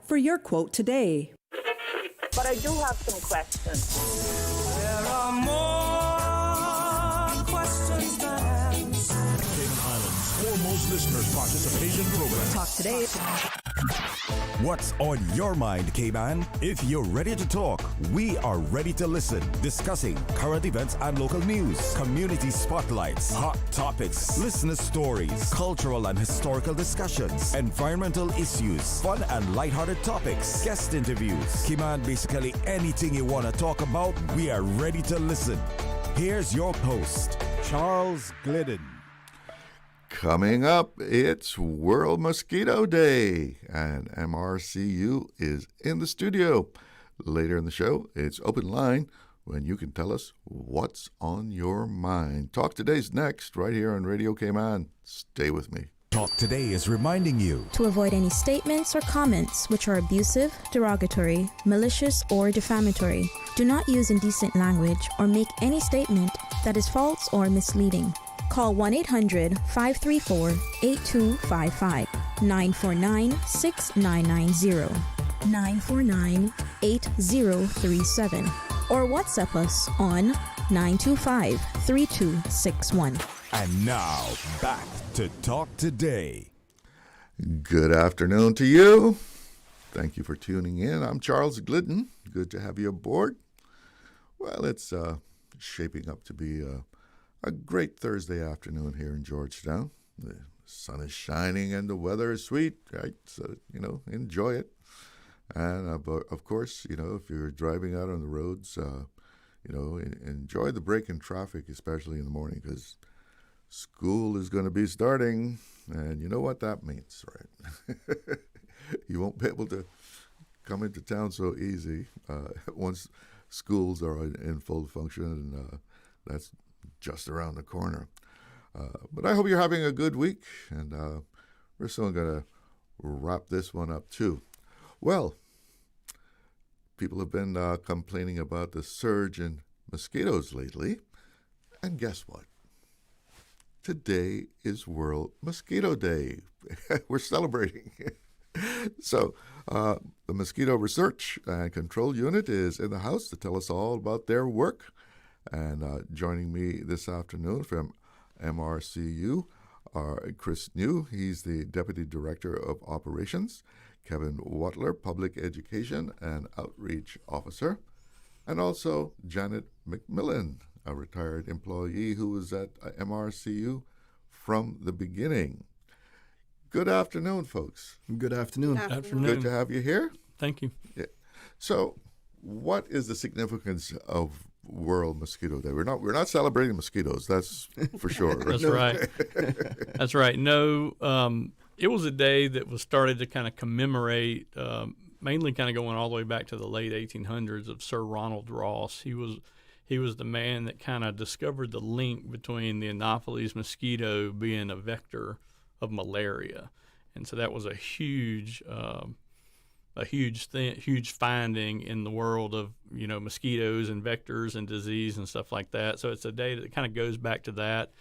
For your quote today. But I do have some questions. There are more questions than answers. Cayman Islands' foremost listeners' participation program. Talk today. What's on your mind, Cayman? If you're ready to talk, we are ready to listen. Discussing current events and local news, community spotlights, hot topics, listener stories, cultural and historical discussions, environmental issues, fun and lighthearted topics, guest interviews. Cayman, basically anything you want to talk about, we are ready to listen. Here's your host, Charles Glidden. Coming up, it's World Mosquito Day, and MRCU is in the studio. Later in the show, it's Open Line, when you can tell us what's on your mind. Talk Today's next, right here on Radio Cayman. Stay with me. Talk Today is reminding you to avoid any statements or comments which are abusive, derogatory, malicious, or defamatory. Do not use indecent language or make any statement that is false or misleading. Call 1-800-534-8255, 949-6990, 949-8037, or WhatsApp us on 925-3261. And now, back to Talk Today. Good afternoon to you. Thank you for tuning in. I'm Charles Glidden. Good to have you aboard. Well, it's shaping up to be a great Thursday afternoon here in Georgetown. The sun is shining and the weather is sweet, right? So, enjoy it. And, of course, if you're driving out on the roads, enjoy the break in traffic, especially in the morning, because school is going to be starting, and you know what that means, right? You won't be able to come into town so easy once schools are in full function, and that's just around the corner. But I hope you're having a good week, and we're soon going to wrap this one up too. Well, people have been complaining about the surge in mosquitoes lately, and guess what? Today is World Mosquito Day. We're celebrating. So the Mosquito Research and Control Unit is in the house to tell us all about their work. And joining me this afternoon from MRCU are Chris New. He's the Deputy Director of Operations. Kevin Watler, Public Education and Outreach Officer. And also Janet McMillan, a retired employee who was at MRCU from the beginning. Good afternoon, folks. Good afternoon. Good afternoon. Good to have you here. Thank you. Yeah. So, what is the significance of World Mosquito Day? We're not celebrating mosquitoes, that's for sure. That's right. That's right. No, it was a day that was started to kind of commemorate, mainly kind of going all the way back to the late 1800s, of Sir Ronald Ross. He was the man that kind of discovered the link between the Anopheles mosquito being a vector of malaria, and so that was a huge finding in the world of mosquitoes and vectors and disease and stuff like that. So it's a day that kind of goes back to that,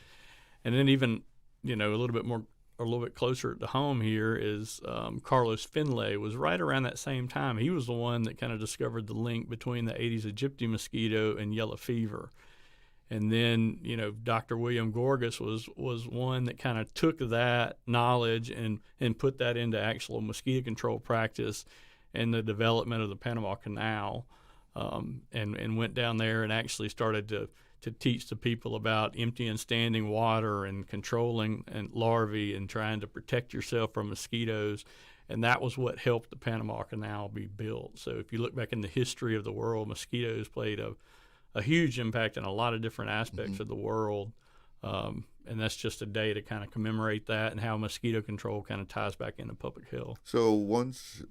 and then even a little bit closer to home here is Carlos Finlay was right around that same time. He was the one that kind of discovered the link between the Aedes aegypti mosquito and yellow fever. And then, Dr. William Gorgas was one that kind of took that knowledge and put that into actual mosquito control practice and the development of the Panama Canal, and went down there and actually started to teach the people about empty and standing water and controlling and larvae and trying to protect yourself from mosquitoes. And that was what helped the Panama Canal be built. So if you look back in the history of the world, mosquitoes played a huge impact in a lot of different aspects of the world. And that's just a day to kind of commemorate that and how mosquito control kind of ties back into public health. So once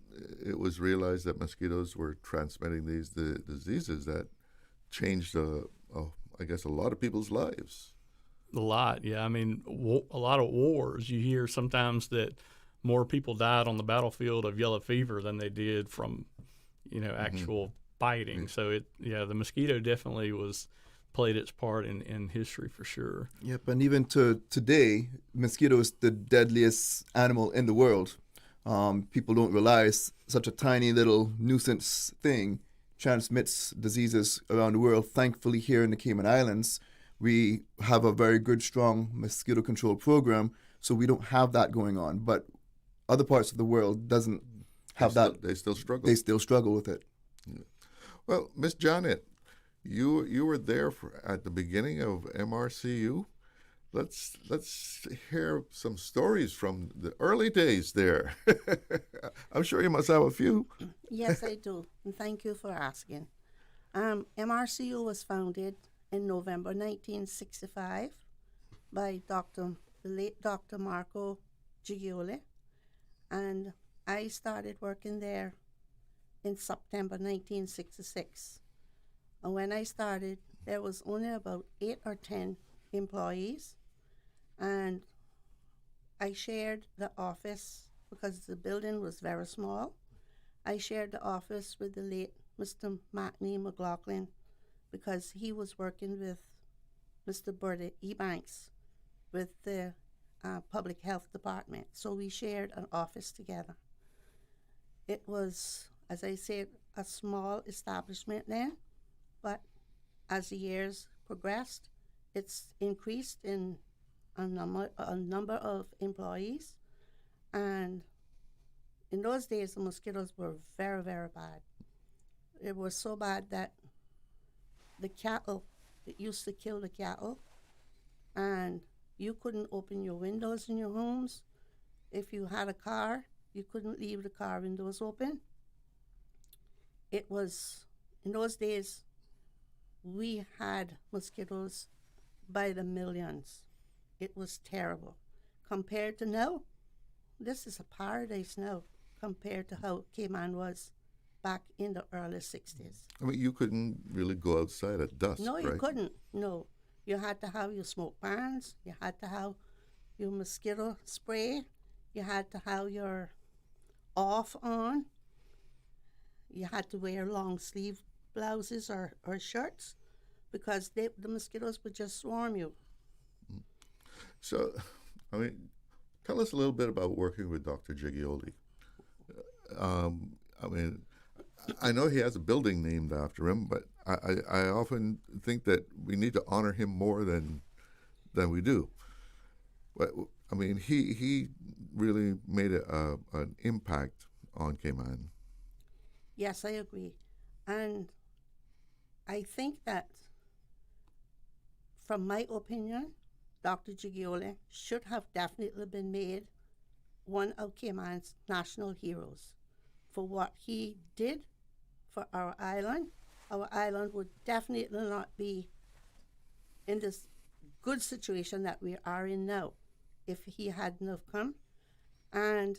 it was realized that mosquitoes were transmitting these diseases, that changed, I guess, a lot of people's lives. A lot, yeah. I mean, a lot of wars. You hear sometimes that more people died on the battlefield of yellow fever than they did from, actual biting. So the mosquito definitely played its part in history for sure. Yep, and even to today, mosquito is the deadliest animal in the world. People don't realize such a tiny little nuisance thing transmits diseases around the world. Thankfully, here in the Cayman Islands, we have a very good, strong mosquito control program, so we don't have that going on. But other parts of the world doesn't have that. They still struggle. They still struggle with it. Well, Miss Janet, you were there at the beginning of MRCU. Let's hear some stories from the early days there. I'm sure you must have a few. Yes, I do, and thank you for asking. MRCU was founded in November 1965 by the late Dr. Marco Giglioli, and I started working there in September 1966. And when I started, there was only about 8 or 10 employees, and I shared the office because the building was very small. I shared the office with the late Mr. Matney McLaughlin because he was working with Mr. Bertie Ebanks with the Public Health Department. So we shared an office together. It was, as I said, a small establishment then, but as the years progressed, it's increased in a number of employees, and in those days the mosquitoes were very, very bad. It was so bad that the cattle, it used to kill the cattle, and you couldn't open your windows in your homes. If you had a car, you couldn't leave the car windows open. It was, in those days, we had mosquitoes by the millions. It was terrible. Compared to now, this is a paradise now compared to how Cayman was back in the early 60s. I mean, you couldn't really go outside at dusk, No, you right? couldn't. No. You had to have your smoke pans. You had to have your mosquito spray. You had to have your off on. You had to wear long sleeve blouses or shirts because the mosquitoes would just swarm you. So, I mean, tell us a little bit about working with Dr. Giglioli. I mean, I know he has a building named after him, but I often think that we need to honor him more than we do. But I mean, he really made an impact on Cayman. Yes, I agree. And I think that, from my opinion, Dr. Giglioli should have definitely been made one of Cayman's national heroes for what he did for our island. Our island would definitely not be in this good situation that we are in now if he hadn't have come. And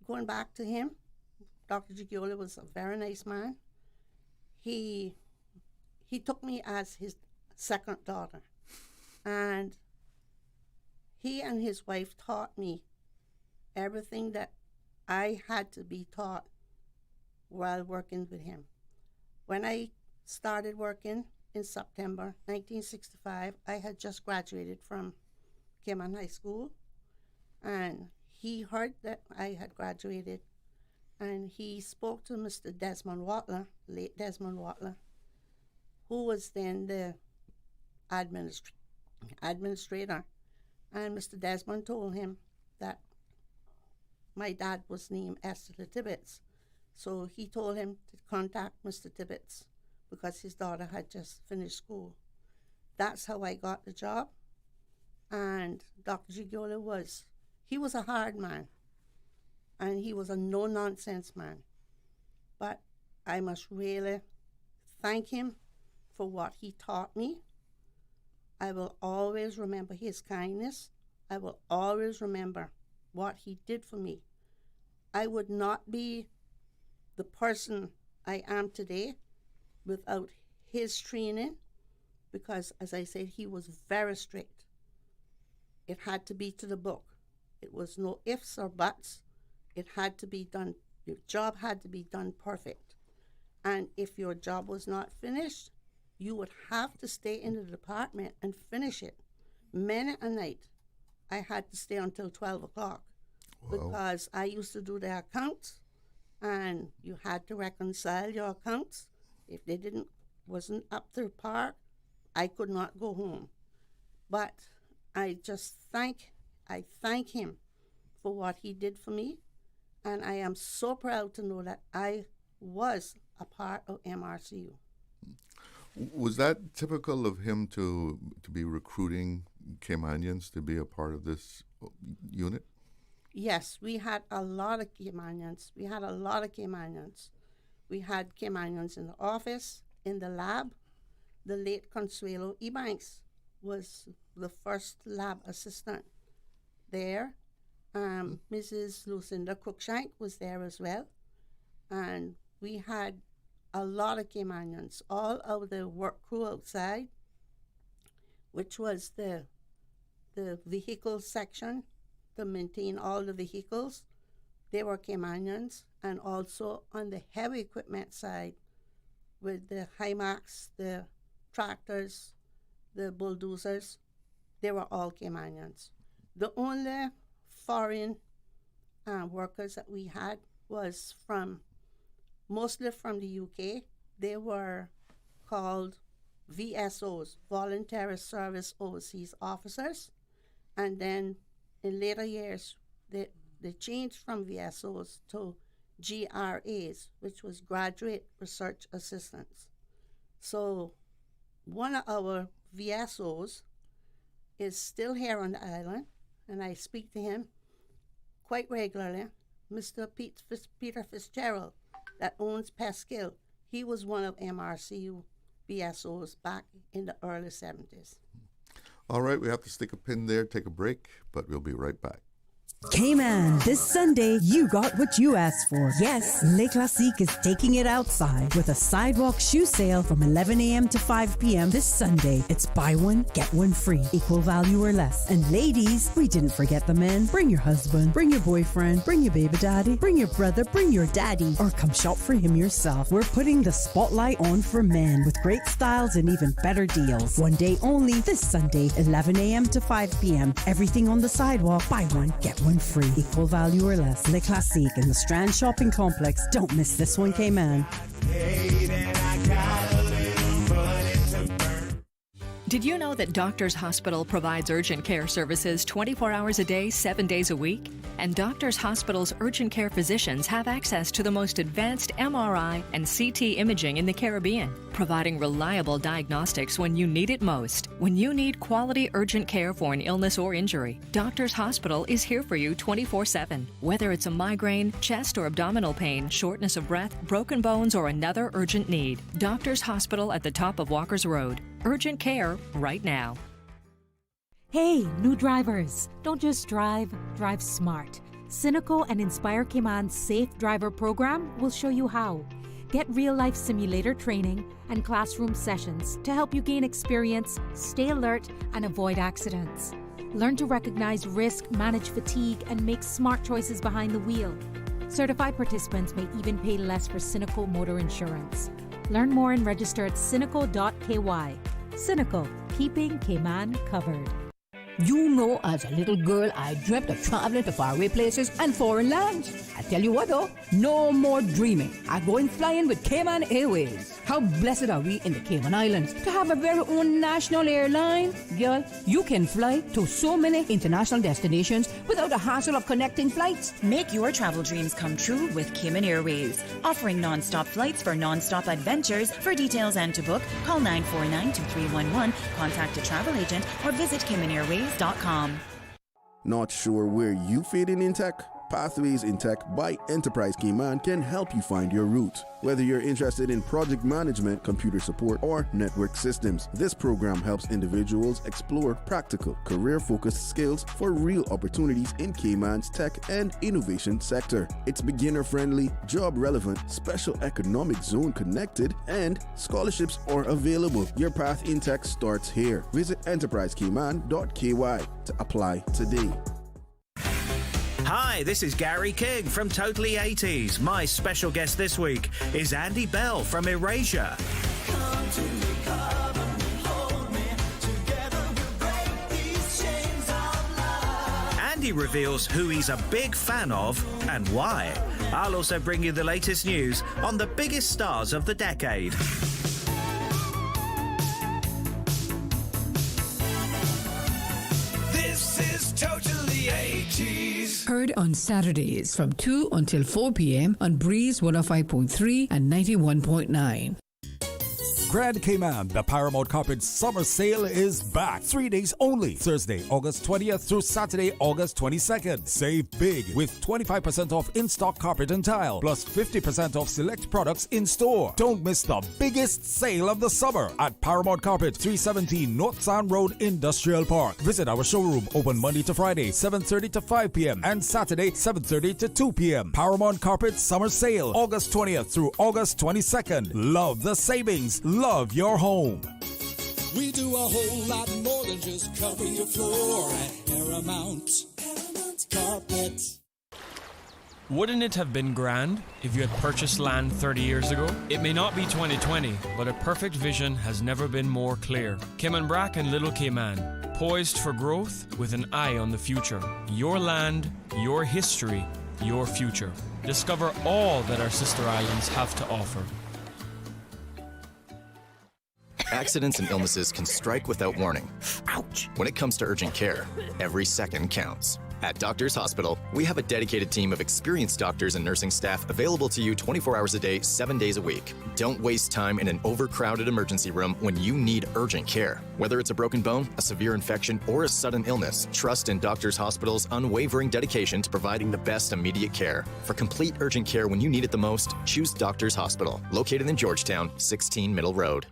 going back to him, Dr. Giglioli was a very nice man. He took me as his second daughter. And he and his wife taught me everything that I had to be taught while working with him. When I started working in September 1965, I had just graduated from Cayman High School, and he heard that I had graduated, and he spoke to Mr. Desmond Watler, late Desmond Watler, who was then the administrator, and Mr. Desmond told him that my dad was named Esther Tibbetts. So he told him to contact Mr. Tibbetts because his daughter had just finished school. That's how I got the job. And Dr. Giglioli was a hard man, and he was a no-nonsense man. But I must really thank him for what he taught me. I will always remember his kindness. I will always remember what he did for me. I would not be the person I am today without his training because, as I said, he was very strict. It had to be to the book. It was no ifs or buts. It had to be done. Your job had to be done perfect. And if your job was not finished, you would have to stay in the department and finish it. Many a night, I had to stay until 12 o'clock because I used to do their accounts, and you had to reconcile your accounts. If they wasn't up to par, I could not go home. But I thank him for what he did for me, and I am so proud to know that I was a part of MRCU. Was that typical of him to be recruiting Caymanians to be a part of this unit? Yes, we had a lot of Caymanians. We had Caymanians in the office, in the lab. The late Consuelo Ebanks was the first lab assistant there. Mrs. Lucinda Cruikshank was there as well. And we had a lot of Caymanians, all of the work crew outside, which was the vehicle section to maintain all the vehicles. They were Caymanians, and also on the heavy equipment side with the Himax, the tractors, the bulldozers, they were all Caymanians. The only foreign workers that we had was mostly from the UK. They were called VSOs, Voluntary Service Overseas Officers, and then in later years they changed from VSOs to GRAs, which was Graduate Research Assistants. So one of our VSOs is still here on the island, and I speak to him quite regularly, Mr. Peter Fitzgerald, that owns Peskill. He was one of MRCU VSOs back in the early 70s. All right, we have to stick a pin there, take a break, but we'll be right back. Cayman, this Sunday, you got what you asked for. Yes, Le Classique is taking it outside with a sidewalk shoe sale from 11 a.m. to 5 p.m. this Sunday. It's buy one, get one free, equal value or less. And ladies, we didn't forget the men. Bring your husband, bring your boyfriend, bring your baby daddy, bring your brother, bring your daddy, or come shop for him yourself. We're putting the spotlight on for men with great styles and even better deals. One day only, this Sunday, 11 a.m. to 5 p.m. Everything on the sidewalk, buy one, get one free, equal value or less. Le Classique in the Strand Shopping Complex. Don't miss this one, Cayman. Did you know that Doctors Hospital provides urgent care services 24 hours a day, 7 days a week? And Doctors Hospital's urgent care physicians have access to the most advanced MRI and CT imaging in the Caribbean, providing reliable diagnostics when you need it most. When you need quality urgent care for an illness or injury, Doctors Hospital is here for you 24/7. Whether it's a migraine, chest or abdominal pain, shortness of breath, broken bones, or another urgent need, Doctors Hospital at the top of Walker's Road. Urgent care right now. Hey, new drivers, don't just drive smart. Cynical and Inspire Cayman's Safe Driver program will show you how. Get real-life simulator training and classroom sessions to help you gain experience, stay alert, and avoid accidents. Learn to recognize risk, manage fatigue, and make smart choices behind the wheel. Certified participants may even pay less for Cynical motor insurance. Learn more and register at cynical.ky. Cynical, keeping Cayman covered. You know, as a little girl, I dreamt of traveling to faraway places and foreign lands. I tell you what though, no more dreaming. I'm going flying with Cayman Airways. How blessed are we in the Cayman Islands to have a very own national airline? Girl, you can fly to so many international destinations without the hassle of connecting flights. Make your travel dreams come true with Cayman Airways. Offering non-stop flights for non-stop adventures. For details and to book, call 949-2311, contact a travel agent, or visit CaymanAirways.com. Not sure where you fit in tech? Pathways in Tech by Enterprise Cayman can help you find your route. Whether you're interested in project management, computer support, or network systems, this program helps individuals explore practical, career-focused skills for real opportunities in Cayman's tech and innovation sector. It's beginner-friendly, job-relevant, special economic zone connected, and scholarships are available. Your path in tech starts here. Visit enterprisecayman.ky to apply today. Hi, this is Gary King from Totally 80s. My special guest this week is Andy Bell from Erasure. Andy He reveals who he's a big fan of and why. I'll also bring you the latest news on the biggest stars of the decade. This is totally 80s. Heard on Saturdays from 2 until 4 p.m. on Breeze 105.3 and 91.9. Grand Cayman, the Paramount Carpet Summer Sale is back. 3 days only. Thursday, August 20th through Saturday, August 22nd. Save big with 25% off in-stock carpet and tile, plus 50% off select products in store. Don't miss the biggest sale of the summer at Paramount Carpet, 317 North Sound Road, Industrial Park. Visit our showroom, open Monday to Friday, 7:30 to 5 p.m. and Saturday, 7:30 to 2 p.m. Paramount Carpet Summer Sale, August 20th through August 22nd. Love the savings. Love your home. We do a whole lot more than just cover your floor at Paramount Carpet. Wouldn't it have been grand if you had purchased land 30 years ago? It may not be 2020, but a perfect vision has never been more clear. Cayman Brac and Little Cayman, poised for growth with an eye on the future. Your land, your history, your future. Discover all that our sister islands have to offer. Accidents and illnesses can strike without warning. Ouch! When it comes to urgent care, every second counts. At Doctors Hospital, we have a dedicated team of experienced doctors and nursing staff available to you 24 hours a day, 7 days a week. Don't waste time in an overcrowded emergency room when you need urgent care. Whether it's a broken bone, a severe infection, or a sudden illness, trust in Doctors Hospital's unwavering dedication to providing the best immediate care. For complete urgent care when you need it the most, choose Doctors Hospital, located in Georgetown, 16 Middle Road.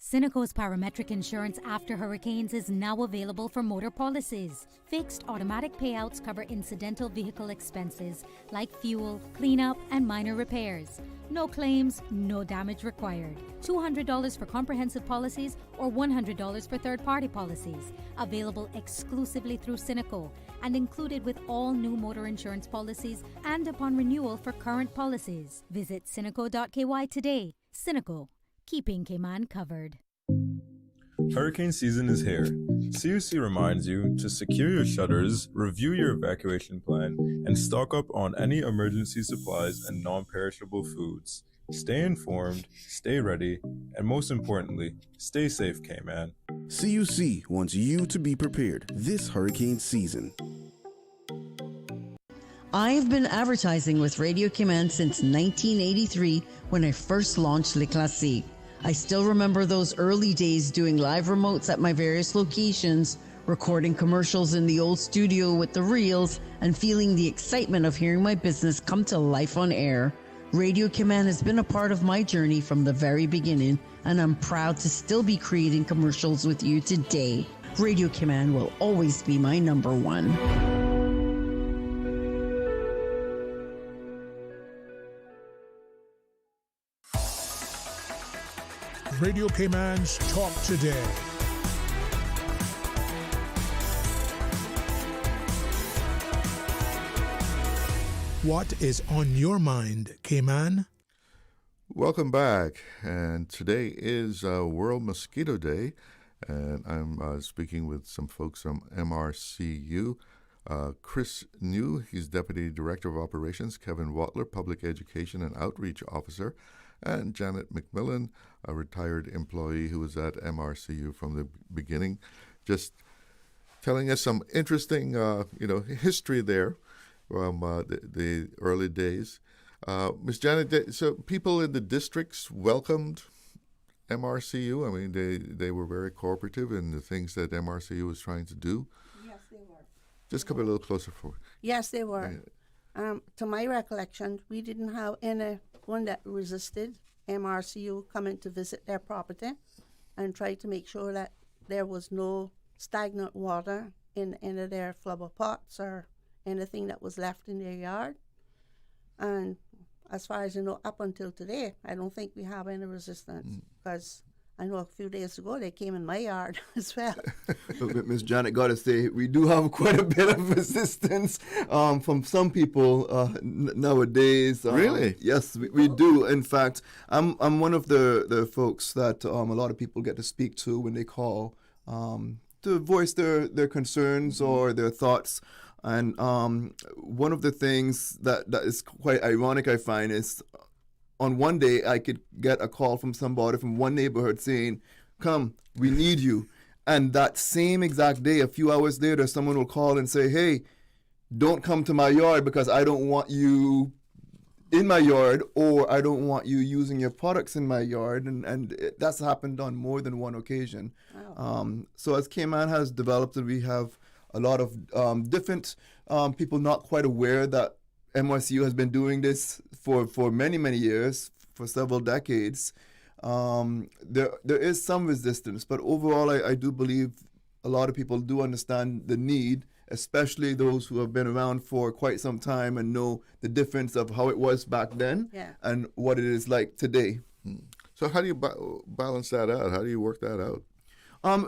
Cineco's parametric insurance after hurricanes is now available for motor policies. Fixed automatic payouts cover incidental vehicle expenses like fuel, cleanup, and minor repairs. No claims, no damage required. $200 for comprehensive policies or $100 for third-party policies. Available exclusively through Cineco and included with all new motor insurance policies and upon renewal for current policies. Visit Cineco.ky today. Cineco. Keeping Cayman covered. Hurricane season is here. CUC reminds you to secure your shutters, review your evacuation plan, and stock up on any emergency supplies and non-perishable foods. Stay informed, stay ready, and most importantly, stay safe, Cayman. CUC wants you to be prepared this hurricane season. I've been advertising with Radio Cayman since 1983 when I first launched Le Classique. I still remember those early days doing live remotes at my various locations, recording commercials in the old studio with the reels, and feeling the excitement of hearing my business come to life on air. Radio Cayman has been a part of my journey from the very beginning, and I'm proud to still be creating commercials with you today. Radio Cayman will always be my number one. Radio Cayman's Talk Today. What is on your mind, Cayman? Welcome back. And today is World Mosquito Day. And I'm speaking with some folks from MRCU. Chris New, he's Deputy Director of Operations. Kevin Watler, Public Education and Outreach Officer. And Janet McMillan, a retired employee who was at MRCU from the beginning, just telling us some interesting, history there from the early days. Ms. Janet, so people in the districts welcomed MRCU. I mean, they were very cooperative in the things that MRCU was trying to do. Yes, they were. Just come a little closer for. Yes, they were. To my recollection, we didn't have anyone that resisted MRCU coming to visit their property and try to make sure that there was no stagnant water in any of their flubber pots or anything that was left in their yard. And as far as I know, up until today, I don't think we have any resistance because I know a few days ago they came in my yard as well. Ms. Janet, got to say, we do have quite a bit of resistance from some people nowadays. Really? Yes, we do. In fact, I'm one of the folks that a lot of people get to speak to when they call to voice their concerns or their thoughts And one of the things that is quite ironic, I find, is on one day I could get a call from somebody from one neighborhood saying, "Come, we need you." And that same exact day, a few hours later, someone will call and say, "Hey, don't come to my yard because I don't want you in my yard, or I don't want you using your products in my yard." And that's happened on more than one occasion. Wow. So as Cayman has developed, and we have a lot of different people not quite aware that MRCU has been doing this for many, many years, for several decades. There is some resistance, but overall I do believe a lot of people do understand the need, especially those who have been around for quite some time and know the difference of how it was back then and what it is like today. So how do you balance that out? How do you work that out?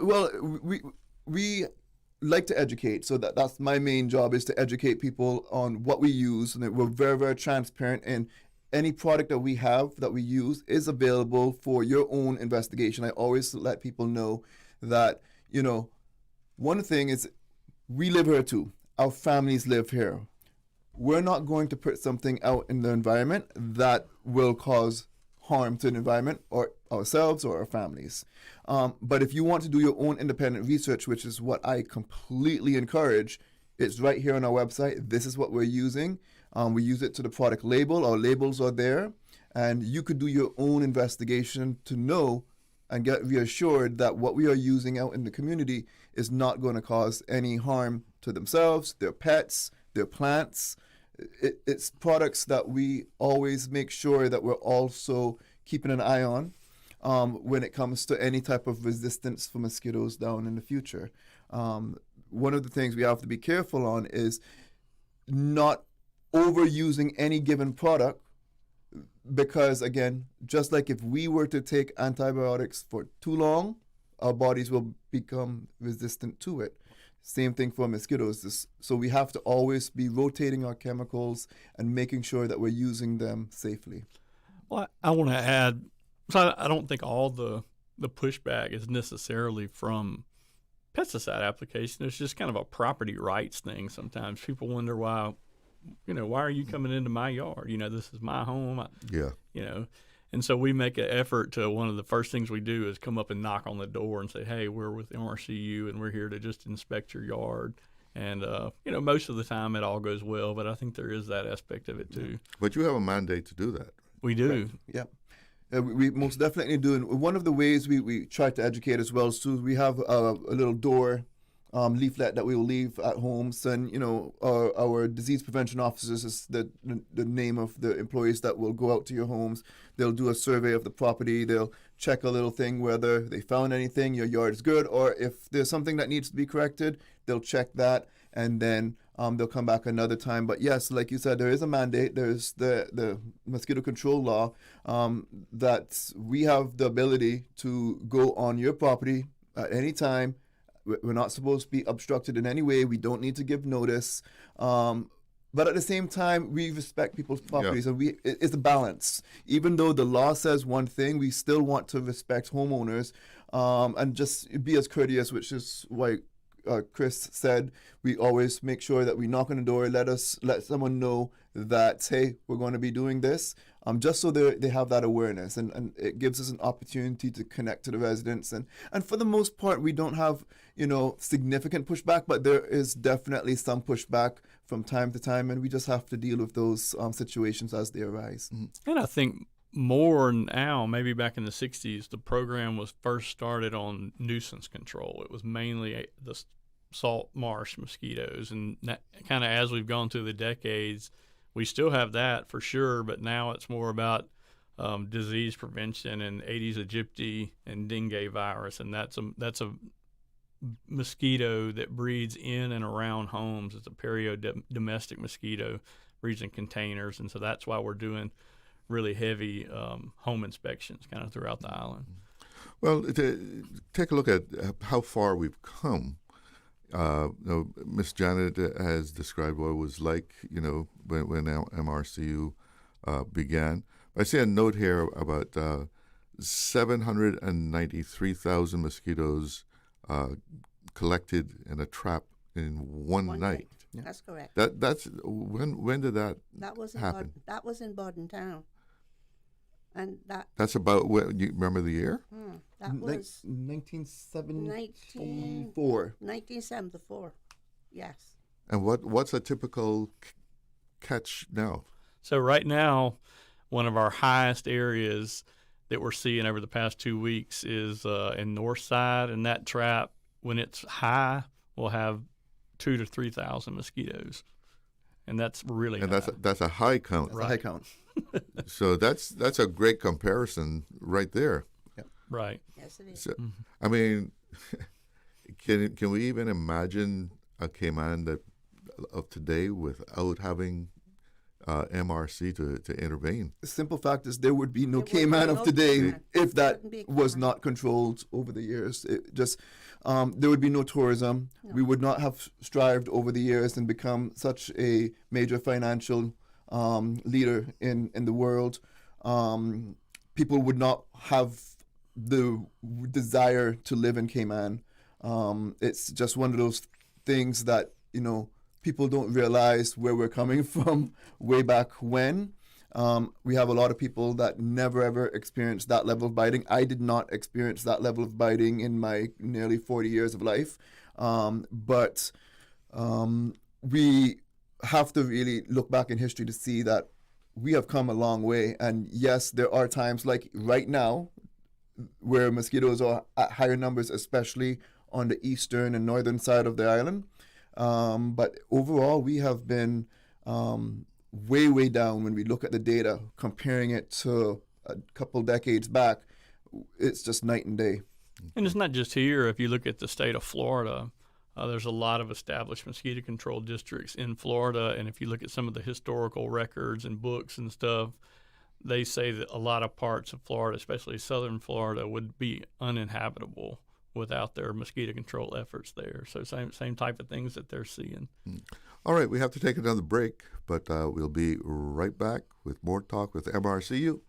Well, we like to educate, so that's my main job, is to educate people on what we use, and that we're very, very transparent, and any product that we have that we use is available for your own investigation. I always let people know that, one thing is, we live here too. Our families live here. We're not going to put something out in the environment that will cause harm to the environment or ourselves or our families. But if you want to do your own independent research, which is what I completely encourage, it's right here on our website. This is what we're using. We use it to the product label. Our labels are there. And you could do your own investigation to know and get reassured that what we are using out in the community is not going to cause any harm to themselves, their pets, their plants. It's products that we always make sure that we're also keeping an eye on when it comes to any type of resistance for mosquitoes down in the future. One of the things we have to be careful on is not overusing any given product, because again, just like if we were to take antibiotics for too long, our bodies will become resistant to it. Same thing for mosquitoes. So we have to always be rotating our chemicals and making sure that we're using them safely. Well, I want to add, so I don't think all the pushback is necessarily from pesticide application. It's just kind of a property rights thing. Sometimes people wonder why are you coming into my yard? This is my home. And so we make an effort to, one of the first things we do is come up and knock on the door and say, "Hey, we're with MRCU and we're here to just inspect your yard." And, most of the time it all goes well, but I think there is that aspect of it too. But you have a mandate to do that. We do. Right. Yeah. We most definitely do. And one of the ways we try to educate as well is we have a little door leaflet that we will leave at homes, and our disease prevention officers is the name of the employees that will go out to your homes. They'll do a survey of the property. They'll check a little thing whether they found anything, your yard is good, or if there's something that needs to be corrected, they'll check that, and then they'll come back another time. But yes, like you said, there is a mandate. There's the mosquito control law that we have the ability to go on your property at any time. We're not supposed to be obstructed in any way. We don't need to give notice. But at the same time, we respect people's properties, and it's a balance. Even though the law says one thing, we still want to respect homeowners and just be as courteous, which is why Chris said we always make sure that we knock on the door, let someone know that, hey, we're going to be doing this, just so they have that awareness, and it gives us an opportunity to connect to the residents. And for the most part, we don't have significant pushback, but there is definitely some pushback from time to time, and we just have to deal with those situations as they arise. And I think more now, maybe back in the 60s, the program was first started on nuisance control. It was mainly the salt marsh mosquitoes, and kind of as we've gone through the decades, we still have that for sure, but now it's more about disease prevention and Aedes aegypti and dengue virus, and that's a mosquito that breeds in and around homes. It's a domestic mosquito, breeds in containers, and so that's why we're doing really heavy home inspections kind of throughout the island. Well, take a look at how far we've come. Miss Janet has described what it was like, when MRCU began. I see a note here about 793,000 mosquitoes collected in a trap in one night. That's correct. That's when did that happen? That was in Bodden Town. And that's about when you remember the year? That was 1974. 1974. Yes. And what's a typical catch now? So right now, one of our highest areas that we're seeing over the past 2 weeks is in North Side, and that trap, when it's high, will have 2,000 to 3,000 mosquitoes, and that's really high. That's a high count. That's a high count. So that's a great comparison right there. Yep. Right. Yes, it is. So, I mean, can we even imagine a Cayman of today without having MRC to intervene? The simple fact is there would be no Cayman of today if that was not controlled over the years. It just there would be no tourism. No. We would not have strived over the years and become such a major financial leader in the world. People would not have the desire to live in Cayman. It's just one of those things that, people don't realize where we're coming from way back when. We have a lot of people that never ever experienced that level of biting. I did not experience that level of biting in my nearly 40 years of life. But we have to really look back in history to see that we have come a long way. And yes, there are times like right now where mosquitoes are at higher numbers, especially on the eastern and northern side of the island. But overall, we have been way, way down when we look at the data, comparing it to a couple decades back. It's just night and day. And it's not just here. If you look at the state of Florida, there's a lot of established mosquito control districts in Florida. And if you look at some of the historical records and books and stuff, they say that a lot of parts of Florida, especially southern Florida, would be uninhabitable without their mosquito control efforts there. So same type of things that they're seeing. All right, we have to take another break, but we'll be right back with more talk with MRCU.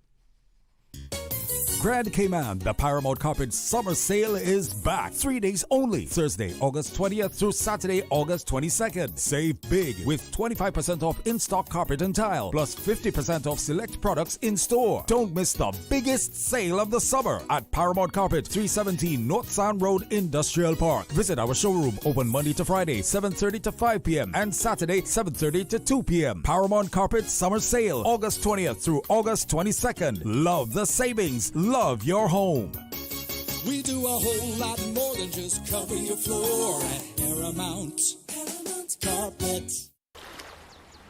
Grand Cayman, the Paramount Carpet Summer Sale is back. 3 days only. Thursday, August 20th through Saturday, August 22nd. Save big with 25% off in-stock carpet and tile, plus 50% off select products in store. Don't miss the biggest sale of the summer at Paramount Carpet, 317 North Sound Road, Industrial Park. Visit our showroom, open Monday to Friday, 7:30 to 5 p.m. and Saturday, 7:30 to 2 p.m. Paramount Carpet Summer Sale, August 20th through August 22nd. Love the savings. Love your home. We do a whole lot more than just cover your floor at Paramount Carpet.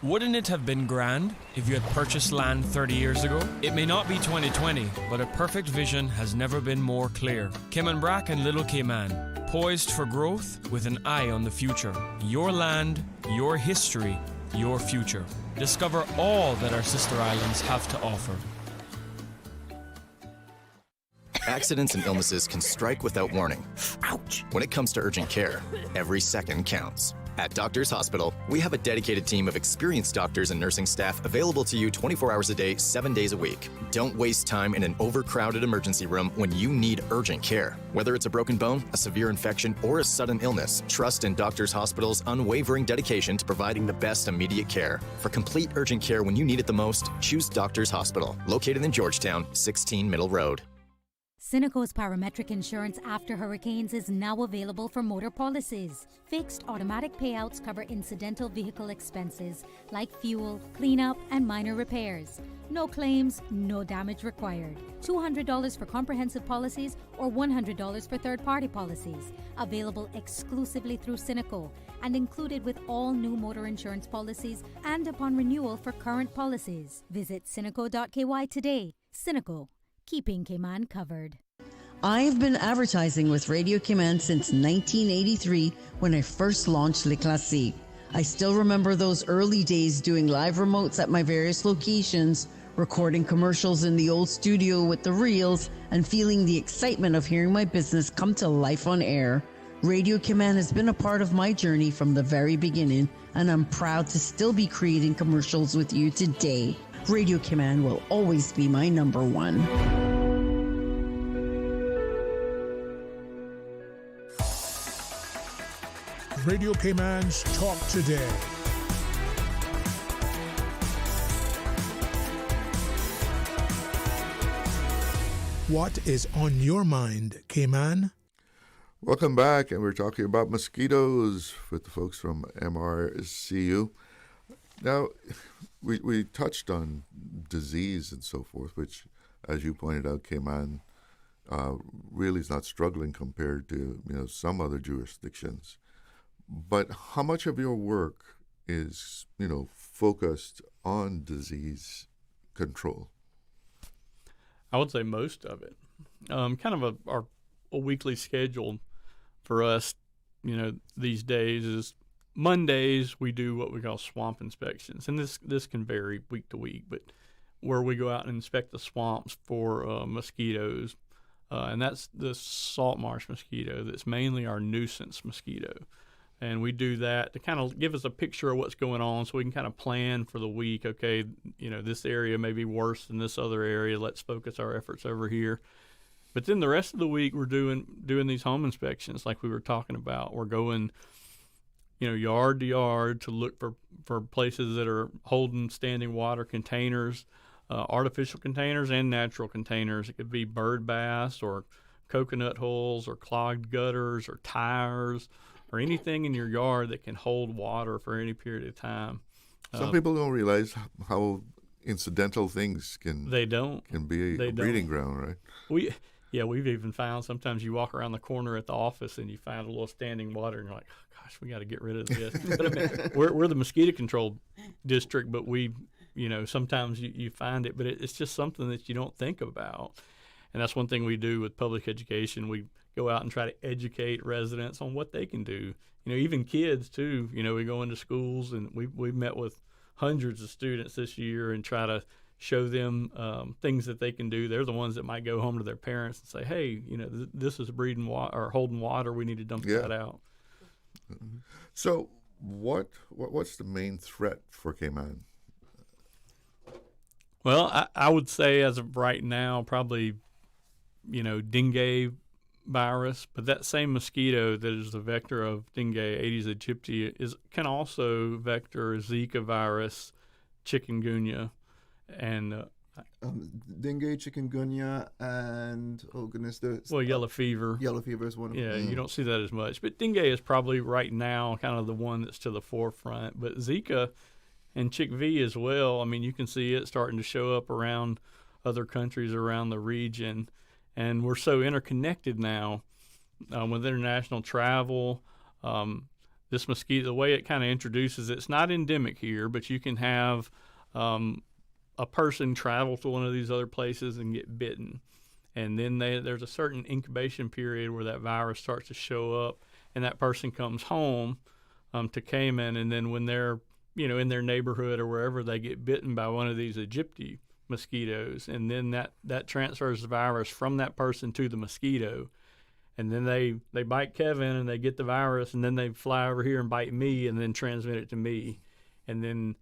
Wouldn't it have been grand if you had purchased land 30 years ago? It may not be 2020, but a perfect vision has never been more clear. Cayman Brac and Little Cayman, poised for growth with an eye on the future. Your land, your history, your future. Discover all that our sister islands have to offer. Accidents and illnesses can strike without warning. Ouch! When it comes to urgent care, every second counts. At Doctors Hospital, we have a dedicated team of experienced doctors and nursing staff available to you 24 hours a day, 7 days a week. Don't waste time in an overcrowded emergency room when you need urgent care. Whether it's a broken bone, a severe infection, or a sudden illness, trust in Doctors Hospital's unwavering dedication to providing the best immediate care. For complete urgent care when you need it the most, choose Doctors Hospital, located in Georgetown, 16 Middle Road. Cineco's parametric insurance after hurricanes is now available for motor policies. Fixed automatic payouts cover incidental vehicle expenses like fuel, cleanup, and minor repairs. No claims, no damage required. $200 for comprehensive policies or $100 for third-party policies. Available exclusively through Cineco and included with all new motor insurance policies and upon renewal for current policies. Visit Cineco.ky today. Cineco, keeping Cayman covered. I've been advertising with Radio Cayman since 1983 when I first launched Le Classique. I still remember those early days doing live remotes at my various locations, recording commercials in the old studio with the reels, and feeling the excitement of hearing my business come to life on air. Radio Cayman has been a part of my journey from the very beginning, and I'm proud to still be creating commercials with you today. Radio Cayman will always be my number one. Radio Cayman's Talk Today. What is on your mind, Cayman? Welcome back, and we're talking about mosquitoes with the folks from MRCU. Now, we touched on disease and so forth, which, as you pointed out, Cayman really is not struggling compared to some other jurisdictions. But how much of your work is focused on disease control? I would say most of it. Kind of a weekly schedule for us, these days is Mondays we do what we call swamp inspections, and this can vary week to week, but where we go out and inspect the swamps for mosquitoes, and that's the salt marsh mosquito that's mainly our nuisance mosquito. And we do that to kind of give us a picture of what's going on so we can kind of plan for the week. Okay, this area may be worse than this other area. Let's focus our efforts over here. But then the rest of the week we're doing these home inspections like we were talking about. We're going, yard to yard to look for places that are holding standing water containers, artificial containers and natural containers. It could be bird baths or coconut holes or clogged gutters or tires, or anything in your yard that can hold water for any period of time. Some people don't realize how incidental things can be a breeding ground, right? We've even found sometimes you walk around the corner at the office and you find a little standing water and you're like, oh, gosh, we got to get rid of this. But I mean, we're the mosquito control district, but sometimes you find it, but it's just something that you don't think about. And that's one thing we do with public education. We go out and try to educate residents on what they can do. Even kids too. We go into schools and we've met with hundreds of students this year and try to show them things that they can do. They're the ones that might go home to their parents and say, "Hey, this is breeding water or holding water. We need to dump that out." So, what's the main threat for Cayman? Well, I would say as of right now, probably dengue virus, but that same mosquito that is the vector of dengue, Aedes aegypti, can also vector Zika virus, chikungunya, and dengue, chikungunya, and yellow fever. Yellow fever is one of them. Yeah, you don't see that as much, but dengue is probably right now kind of the one that's to the forefront. But Zika and Chick V as well. I mean, you can see it starting to show up around other countries around the region. And we're so interconnected now with international travel. This mosquito, the way it kind of introduces it's not endemic here, but you can have a person travel to one of these other places and get bitten. And then there's a certain incubation period where that virus starts to show up, and that person comes home to Cayman. And then when they're in their neighborhood or wherever, they get bitten by one of these Aegypti mosquitoes, and then that transfers the virus from that person to the mosquito, and then they bite Kevin and they get the virus, and then they fly over here and bite me and then transmit it to me, and then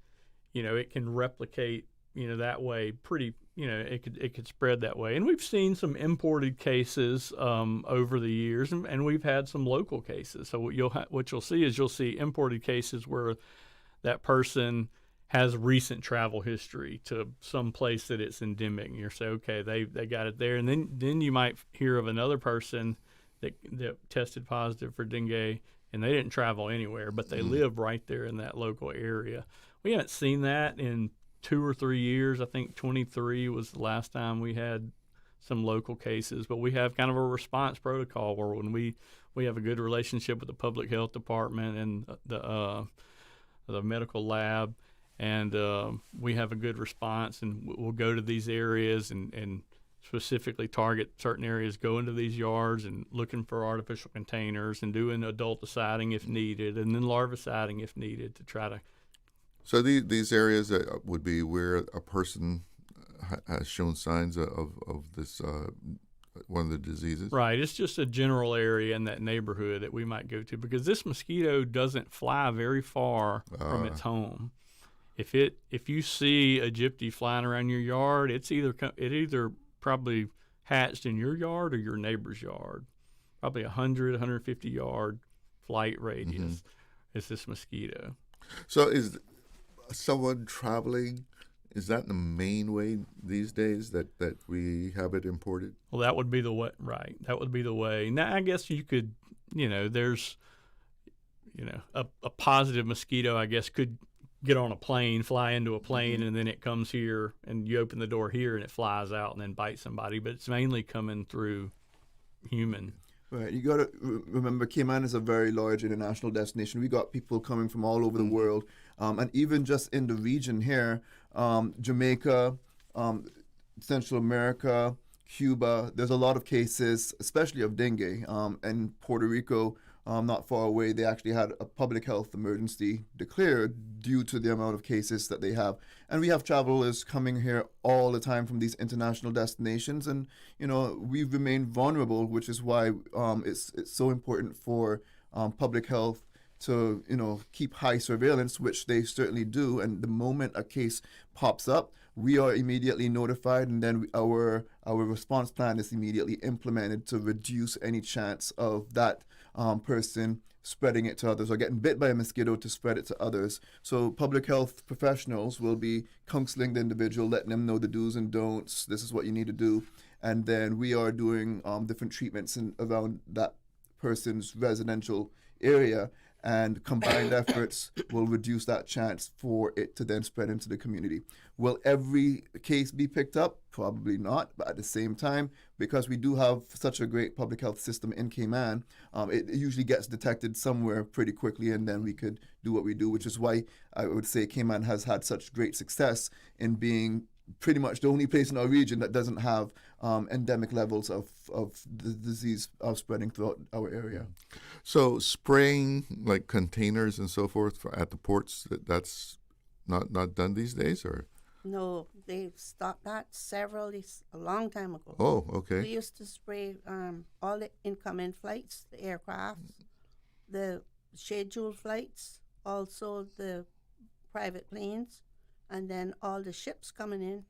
it can replicate that way pretty it could spread that way. And we've seen some imported cases over the years, and we've had some local cases. So what you'll see imported cases where that person has recent travel history to some place that it's endemic. And you say, okay, they got it there. And then you might hear of another person that tested positive for dengue, and they didn't travel anywhere, but they live right there in that local area. We haven't seen that in 2 or 3 years. I think 23 was the last time we had some local cases, but we have kind of a response protocol where when we have a good relationship with the public health department and the medical lab, and we have a good response, and we'll go to these areas and specifically target certain areas, go into these yards and looking for artificial containers and doing adulticiding if needed, and then larviciding if needed to try to. So these areas would be where a person has shown signs of this one of the diseases? Right. It's just a general area in that neighborhood that we might go to, because this mosquito doesn't fly very far from its home. If you see a gypsy flying around your yard, it either probably hatched in your yard or your neighbor's yard, probably 100, 150 yard flight radius is this mosquito. So is someone traveling, is that the main way these days that we have it imported? Well, that would be the way, right? That would be the way. Now, I guess you could, there's, a positive mosquito, I guess, could get on a plane, fly into a plane, and then it comes here, and you open the door here, and it flies out and then bites somebody. But it's mainly coming through human. Right. You got to remember, Cayman is a very large international destination. We got people coming from all over the world, and even just in the region here, Jamaica, Central America, Cuba. There's a lot of cases, especially of dengue. And Puerto Rico, not far away, they actually had a public health emergency declared due to the amount of cases that they have. And we have travelers coming here all the time from these international destinations, and we've remained vulnerable, which is why it's so important for public health to keep high surveillance, which they certainly do. And the moment a case pops up, we are immediately notified, and then our response plan is immediately implemented to reduce any chance of that person spreading it to others or getting bit by a mosquito to spread it to others. So public health professionals will be counseling the individual, letting them know the do's and don'ts. This is what you need to do. And then we are doing different treatments around that person's residential area, and combined efforts will reduce that chance for it to then spread into the community. Will every case be picked up? Probably not, but at the same time, because we do have such a great public health system in Cayman, it usually gets detected somewhere pretty quickly, and then we could do what we do, which is why I would say Cayman has had such great success in being pretty much the only place in our region that doesn't have endemic levels of the disease spreading throughout our area. So spraying like containers and so forth at the ports, that's not done these days, or? No, they've stopped that a long time ago. Oh, okay. We used to spray all the incoming flights, the aircrafts, the scheduled flights, also the private planes, and then all the ships coming in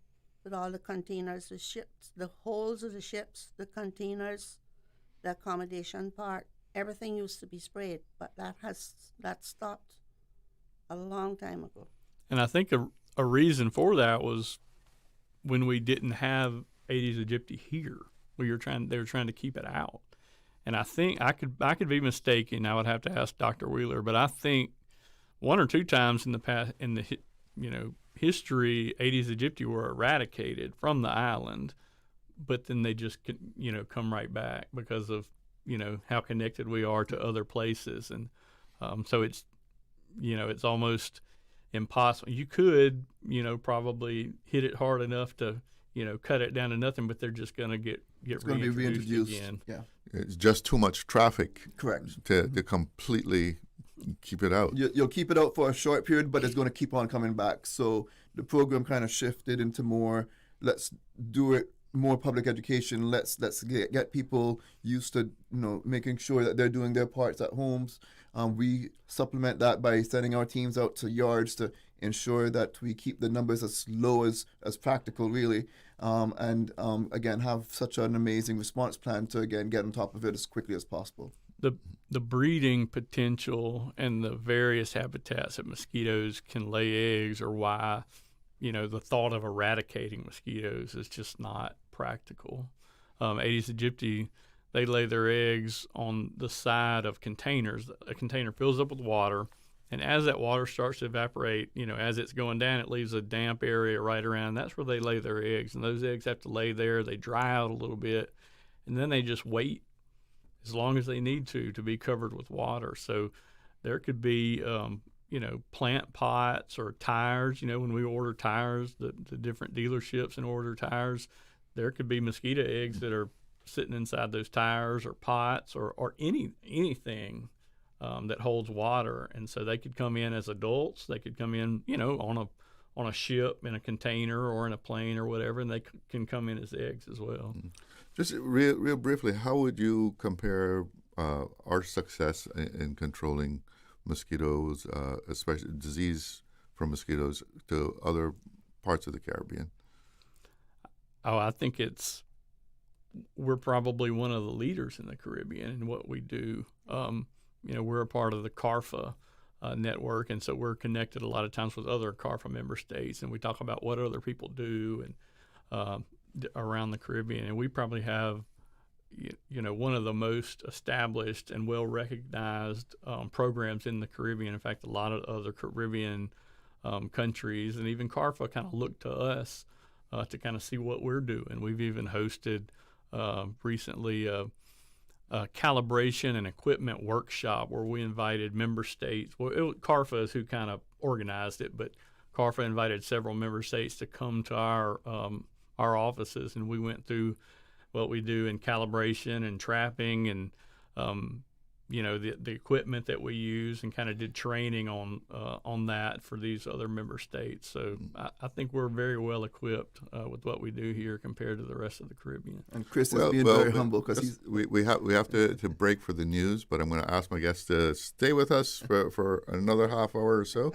with all the containers, the ships, the holes of the ships, the containers, the accommodation part. Everything used to be sprayed, but that stopped a long time ago. And I think a reason for that was when we didn't have Aedes aegypti here. They were trying to keep it out. And I think I could be mistaken. I would have to ask Dr. Wheeler, but I think one or two times in the past history, Aedes aegypti were eradicated from the island, but then they just come right back because of how connected we are to other places, and so it's almost impossible. You could probably hit it hard enough to cut it down to nothing, but they're just going to get reintroduced again. Yeah, it's just too much traffic. Correct. To completely keep it out. You'll keep it out for a short period, but it's going to keep on coming back. So the program kind of shifted into more, let's do it more public education. Let's get people used to making sure that they're doing their parts at homes. We supplement that by sending our teams out to yards to ensure that we keep the numbers as low as practical, really, and again have such an amazing response plan to again get on top of it as quickly as possible. The breeding potential and the various habitats that mosquitoes can lay eggs are why the thought of eradicating mosquitoes is just not practical. Aedes aegypti, they lay their eggs on the side of containers. A container fills up with water, and as that water starts to evaporate, as it's going down, it leaves a damp area right around. That's where they lay their eggs, and those eggs have to lay there. They dry out a little bit, and then they just wait as long as they need to be covered with water. So there could be plant pots or tires. When we order tires, the different dealerships and order tires, there could be mosquito eggs that are sitting inside those tires or pots or anything that holds water. And so they could come in as adults. They could come in, on a ship in a container or in a plane or whatever, and they can come in as eggs as well. Just real briefly, how would you compare our success in controlling mosquitoes, especially disease from mosquitoes, to other parts of the Caribbean? Oh, I think we're probably one of the leaders in the Caribbean in what we do. we're a part of the CARFA network, and so we're connected a lot of times with other CARFA member states, and we talk about what other people do and around the Caribbean. And we probably have, one of the most established and well-recognized programs in the Caribbean. In fact, a lot of other Caribbean countries and even CARFA kind of look to us to kind of see what we're doing. We've even hosted recently a calibration and equipment workshop where we invited member states. Well, CARFA is who kind of organized it, but CARFA invited several member states to come to our offices, and we went through what we do in calibration and trapping and the equipment that we use, and kind of did training on that for these other member states. So I think we're very well equipped with what we do here compared to the rest of the Caribbean. And Chris is being very humble because we have to break for the news, but I'm going to ask my guests to stay with us for another half hour or so,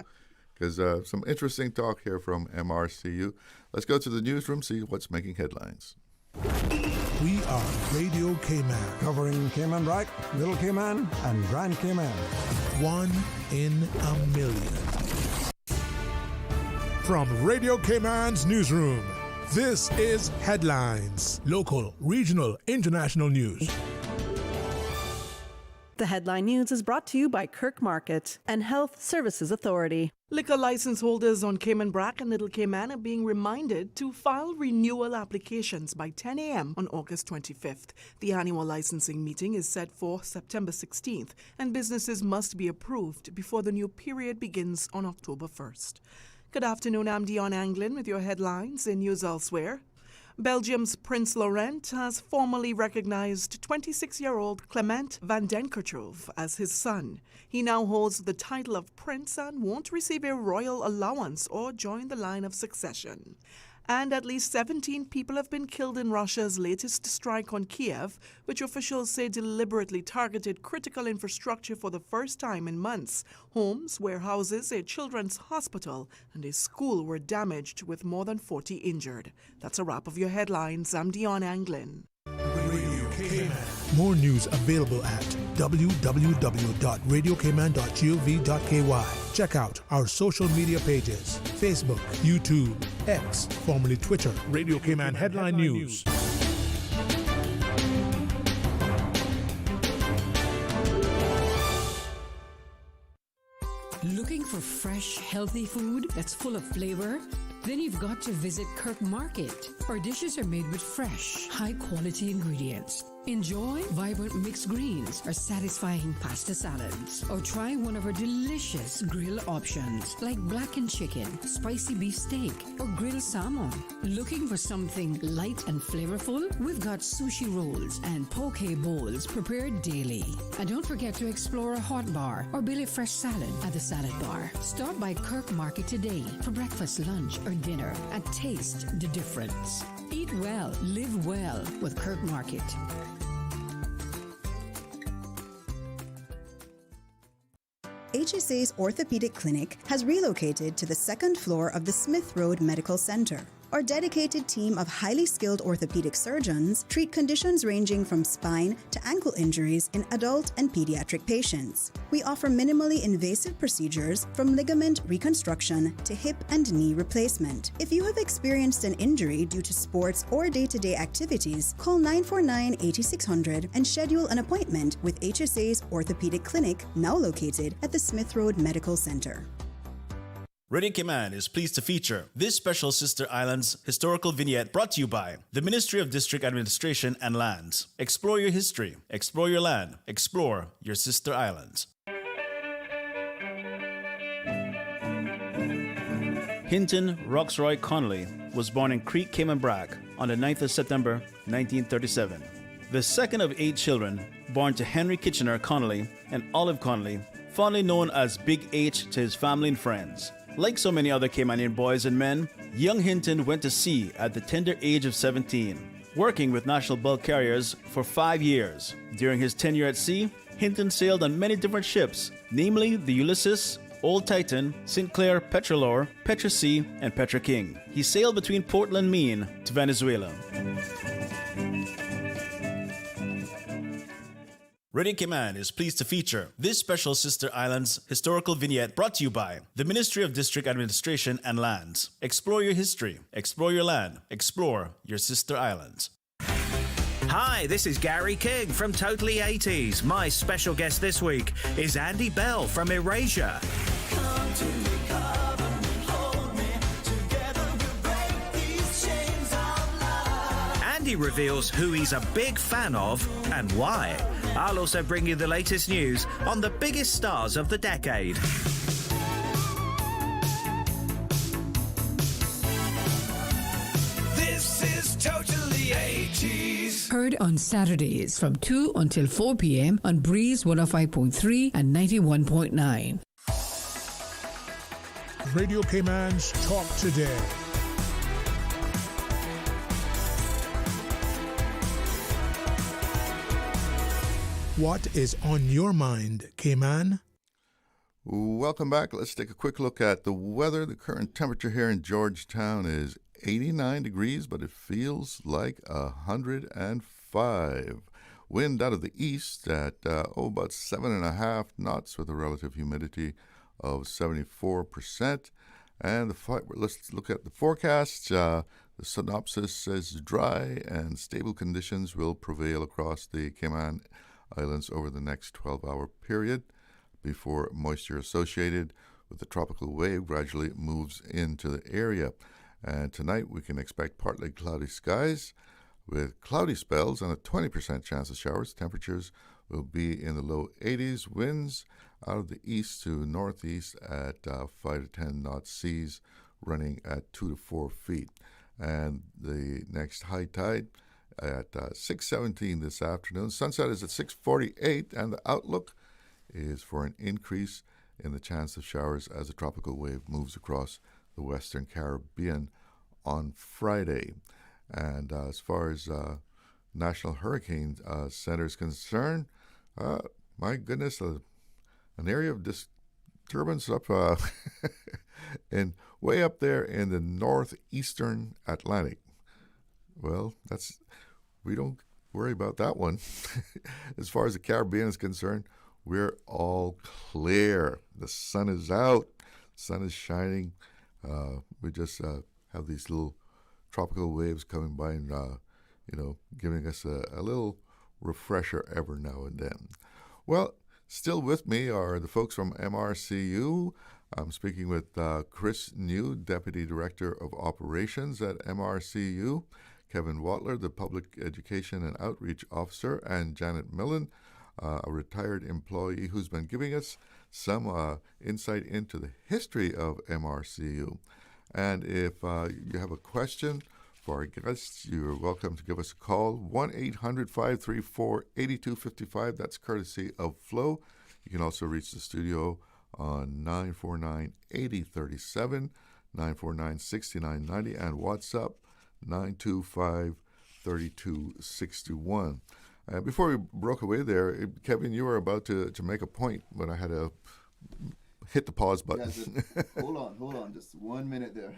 because some interesting talk here from MRCU. Let's go to the newsroom, see what's making headlines. We are Radio Cayman, covering Cayman Brac, Little Cayman, and Grand Cayman. 1 in a million. From Radio Cayman's newsroom, this is Headlines. Local, regional, international news. The Headline News is brought to you by Kirk Market and Health Services Authority. Liquor license holders on Cayman Brac and Little Cayman are being reminded to file renewal applications by 10 a.m. on August 25th. The annual licensing meeting is set for September 16th, and businesses must be approved before the new period begins on October 1st. Good afternoon, I'm Dion Anglin with your headlines in news elsewhere. Belgium's Prince Laurent has formally recognized 26-year-old Clement van den Kerchove as his son. He now holds the title of prince and won't receive a royal allowance or join the line of succession. And at least 17 people have been killed in Russia's latest strike on Kiev, which officials say deliberately targeted critical infrastructure for the first time in months. Homes, warehouses, a children's hospital, and a school were damaged, with more than 40 injured. That's a wrap of your headlines. I'm Dion Anglin. Radio Cayman. More news available at www.radiocayman.gov.ky. Check out our social media pages: Facebook, YouTube, X, formerly Twitter, Radio Cayman Headline News. Looking for fresh, healthy food that's full of flavor? Then you've got to visit Kirk Market. Our dishes are made with fresh, high-quality ingredients. Enjoy vibrant mixed greens or satisfying pasta salads. Or try one of our delicious grill options like blackened chicken, spicy beef steak, or grilled salmon. Looking for something light and flavorful? We've got sushi rolls and poke bowls prepared daily. And don't forget to explore a hot bar or Billy Fresh salad at the salad bar. Stop by Kirk Market today for breakfast, lunch, or dinner and taste the difference. Eat well, live well with Kirk Market. HSA's Orthopedic Clinic has relocated to the second floor of the Smith Road Medical Center. Our dedicated team of highly skilled orthopedic surgeons treat conditions ranging from spine to ankle injuries in adult and pediatric patients. We offer minimally invasive procedures from ligament reconstruction to hip and knee replacement. If you have experienced an injury due to sports or day-to-day activities, call 949-8600 and schedule an appointment with HSA's Orthopedic Clinic, now located at the Smith Road Medical Center. Radio Cayman is pleased to feature this special Sister Islands historical vignette brought to you by the Ministry of District Administration and Lands. Explore your history, explore your land, explore your Sister Islands. Hinton Roxroy Connolly was born in Creek, Cayman Brac on the 9th of September 1937. The second of 8 children born to Henry Kitchener Connolly and Olive Connolly, fondly known as Big H to his family and friends. Like so many other Caymanian boys and men, young Hinton went to sea at the tender age of 17, working with national bulk carriers for 5 years. During his tenure at sea, Hinton sailed on many different ships, namely the Ulysses, Old Titan, St. Clair, Petrolor, Petra Sea, and Petra King. He sailed between Portland, Maine to Venezuela. Radio Cayman is pleased to feature this special Sister Islands historical vignette brought to you by the Ministry of District Administration and Lands. Explore your history, explore your land, explore your Sister Islands. Hi, this is Gary King from Totally 80s. My special guest this week is Andy Bell from Erasure. Come to me, cover me, hold me. Together we'll break these chains of love. Andy reveals who he's a big fan of and why. I'll also bring you the latest news on the biggest stars of the decade. This is Totally 80s. Heard on Saturdays from 2 until 4 p.m. on Breeze 105.3 and 91.9. Radio Cayman's Talk Today. What is on your mind, Cayman? Welcome back. Let's take a quick look at the weather. The current temperature here in Georgetown is 89 degrees, but it feels like 105. Wind out of the east at about 7.5 knots with a relative humidity of 74%. And let's look at the forecast. The synopsis says dry and stable conditions will prevail across the Cayman Islands over the next 12-hour period before moisture associated with the tropical wave gradually moves into the area. And tonight we can expect partly cloudy skies with cloudy spells and a 20% chance of showers. Temperatures will be in the low 80s. Winds out of the east to northeast at 5 to 10 knot, seas running at 2 to 4 feet. And the next high tide at 6:17 this afternoon. Sunset is at 6:48, and the outlook is for an increase in the chance of showers as a tropical wave moves across the Western Caribbean on Friday. And as far as National Hurricane Center is concerned, my goodness, an area of disturbance up and way up there in the northeastern Atlantic. Well, we don't worry about that one. As far as the Caribbean is concerned, we're all clear. The sun is out, sun is shining. We just have these little tropical waves coming by and giving us a little refresher every now and then. Well, still with me are the folks from MRCU. I'm speaking with Chris New, Deputy Director of Operations at MRCU, Kevin Watler, the Public Education and Outreach Officer, and Janet Millen, a retired employee who's been giving us some insight into the history of MRCU. And if you have a question for our guests, you're welcome to give us a call, 1-800-534-8255. That's courtesy of Flo. You can also reach the studio on 949-8037, 949-6990, and WhatsApp 925-3261. Before we broke away there, Kevin, you were about to make a point when I had to hit the pause button. Yeah, hold on, just 1 minute there.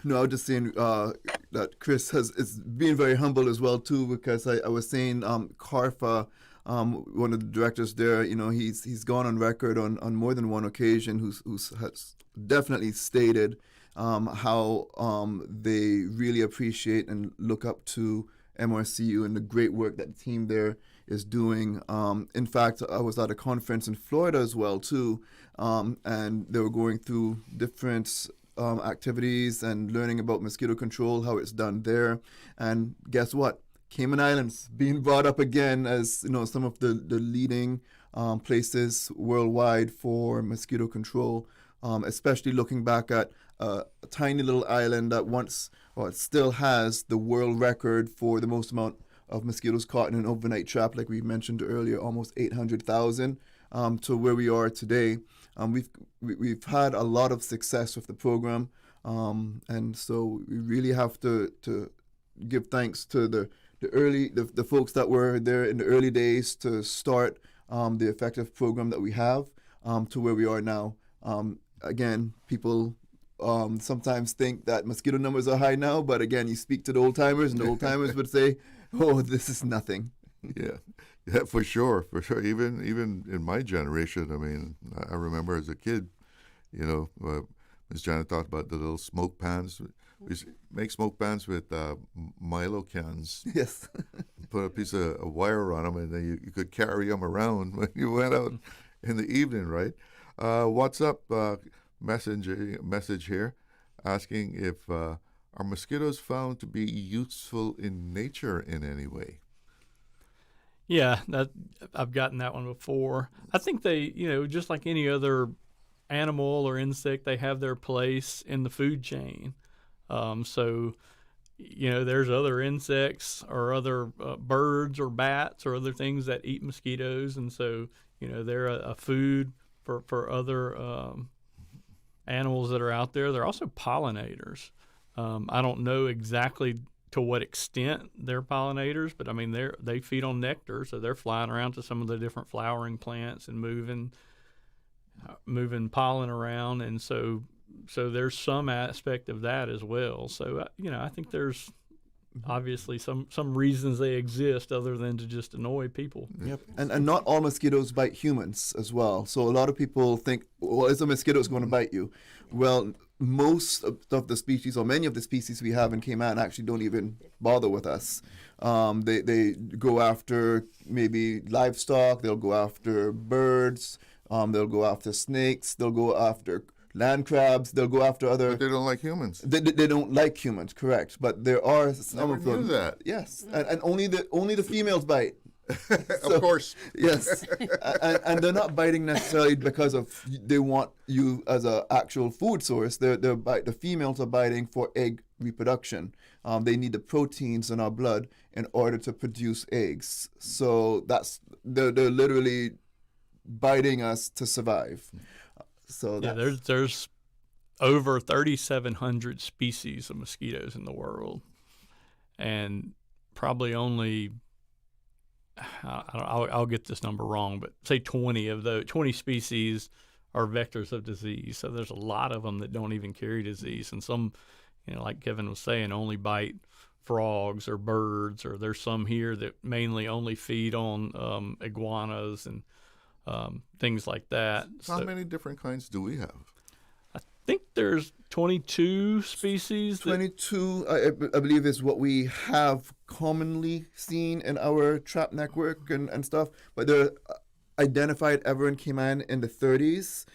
No, I was just saying that Chris is being very humble as well too, because I was saying Carfa, one of the directors there, he's gone on record on more than one occasion who has definitely stated how they really appreciate and look up to MRCU and the great work that the team there is doing. In fact, I was at a conference in Florida as well too, and they were going through different activities and learning about mosquito control, how it's done there. And guess what? Cayman Islands being brought up again as some of the leading places worldwide for mosquito control, especially looking back at a tiny little island that once, or still has, the world record for the most amount of mosquitoes caught in an overnight trap, like we mentioned earlier, almost 800,000, to where we are today. We've had a lot of success with the program, and so we really have to give thanks to the folks that were there in the early days to start the effective program that we have to where we are now. Again, people sometimes think that mosquito numbers are high now, but again, you speak to the old timers, and the old timers would say, "Oh, this is nothing." Yeah, for sure. Even in my generation, I mean, I remember as a kid, Miss Janet talked about the little smoke pans. We used to make smoke pans with Milo cans. Yes. Put a piece of wire on them, and then you could carry them around when you went out in the evening, right? What's up? Message here asking if are mosquitoes found to be useful in nature in any way? Yeah, I've gotten that one before. I think they, just like any other animal or insect, they have their place in the food chain. So, there's other insects or other birds or bats or other things that eat mosquitoes, and so they're a food for other animals that are out there. They're also pollinators. I don't know exactly to what extent they're pollinators, but I mean they feed on nectar, so they're flying around to some of the different flowering plants and moving pollen around, and so there's some aspect of that as well. So I think there's obviously some reasons they exist other than to just annoy people. Yep, and not all mosquitoes bite humans as well. So a lot of people think, well, is a mosquito going to bite you? Well, most of the species, or many of the species we have in Cayman, actually don't even bother with us. They go after maybe livestock. They'll go after birds. They'll go after snakes. They'll go after land crabs. They'll go after other. But they don't like humans. They don't like humans, correct? But there are some of them. Knew that. Yes, and only the females bite. Of course. Yes, and they're not biting necessarily because of they want you as an actual food source. The females are biting for egg reproduction. They need the proteins in our blood in order to produce eggs. So they're literally biting us to survive. So yeah, there's over 3,700 species of mosquitoes in the world, and probably only I'll get this number wrong, but say 20 species are vectors of disease. So there's a lot of them that don't even carry disease, and some, like Kevin was saying, only bite frogs or birds, or there's some here that mainly only feed on iguanas and things like that. How many different kinds do we have? I think there's 22 species. 22, I believe, is what we have commonly seen in our trap network and stuff. But they're identified ever in Cayman in the 30s.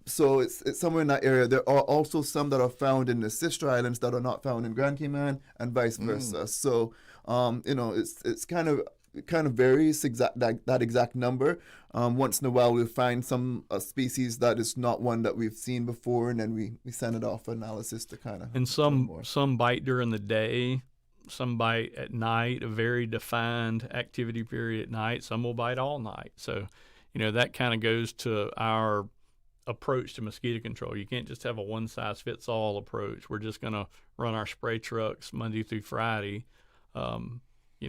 So it's somewhere in that area. There are also some that are found in the sister islands that are not found in Grand Cayman, and vice versa. So it's kind of varies that exact number. Once in a while, we'll find some species that is not one that we've seen before, and then we send it off for analysis to kind of. And some bite during the day, some bite at night, a very defined activity period at night. Some will bite all night. So, that kind of goes to our approach to mosquito control. You can't just have a one-size-fits-all approach. We're just going to run our spray trucks Monday through Friday.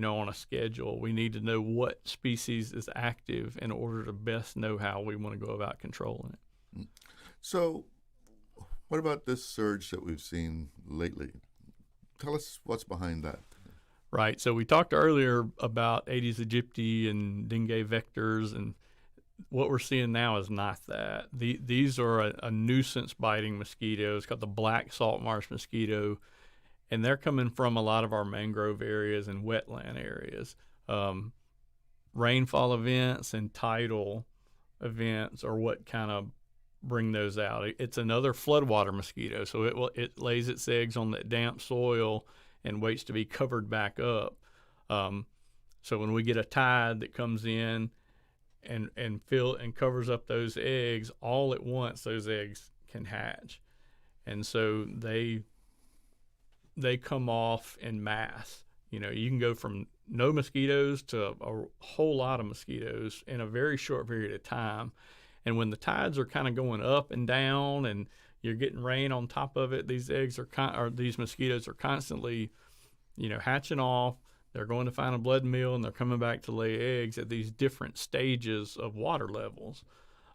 On a schedule. We need to know what species is active in order to best know how we want to go about controlling it. So, what about this surge that we've seen lately? Tell us what's behind that. Right. So we talked earlier about Aedes aegypti and dengue vectors, and what we're seeing now is not that. These are a nuisance biting mosquito. It's called the black salt marsh mosquito. And they're coming from a lot of our mangrove areas and wetland areas. Rainfall events and tidal events are what kind of bring those out. It's another floodwater mosquito, so it lays its eggs on that damp soil and waits to be covered back up. So when we get a tide that comes in and covers up those eggs, all at once those eggs can hatch, and so they come off en masse. You can go from no mosquitoes to a whole lot of mosquitoes in a very short period of time. And when the tides are kind of going up and down and you're getting rain on top of it, these mosquitoes are constantly, hatching off. They're going to find a blood meal, and they're coming back to lay eggs at these different stages of water levels.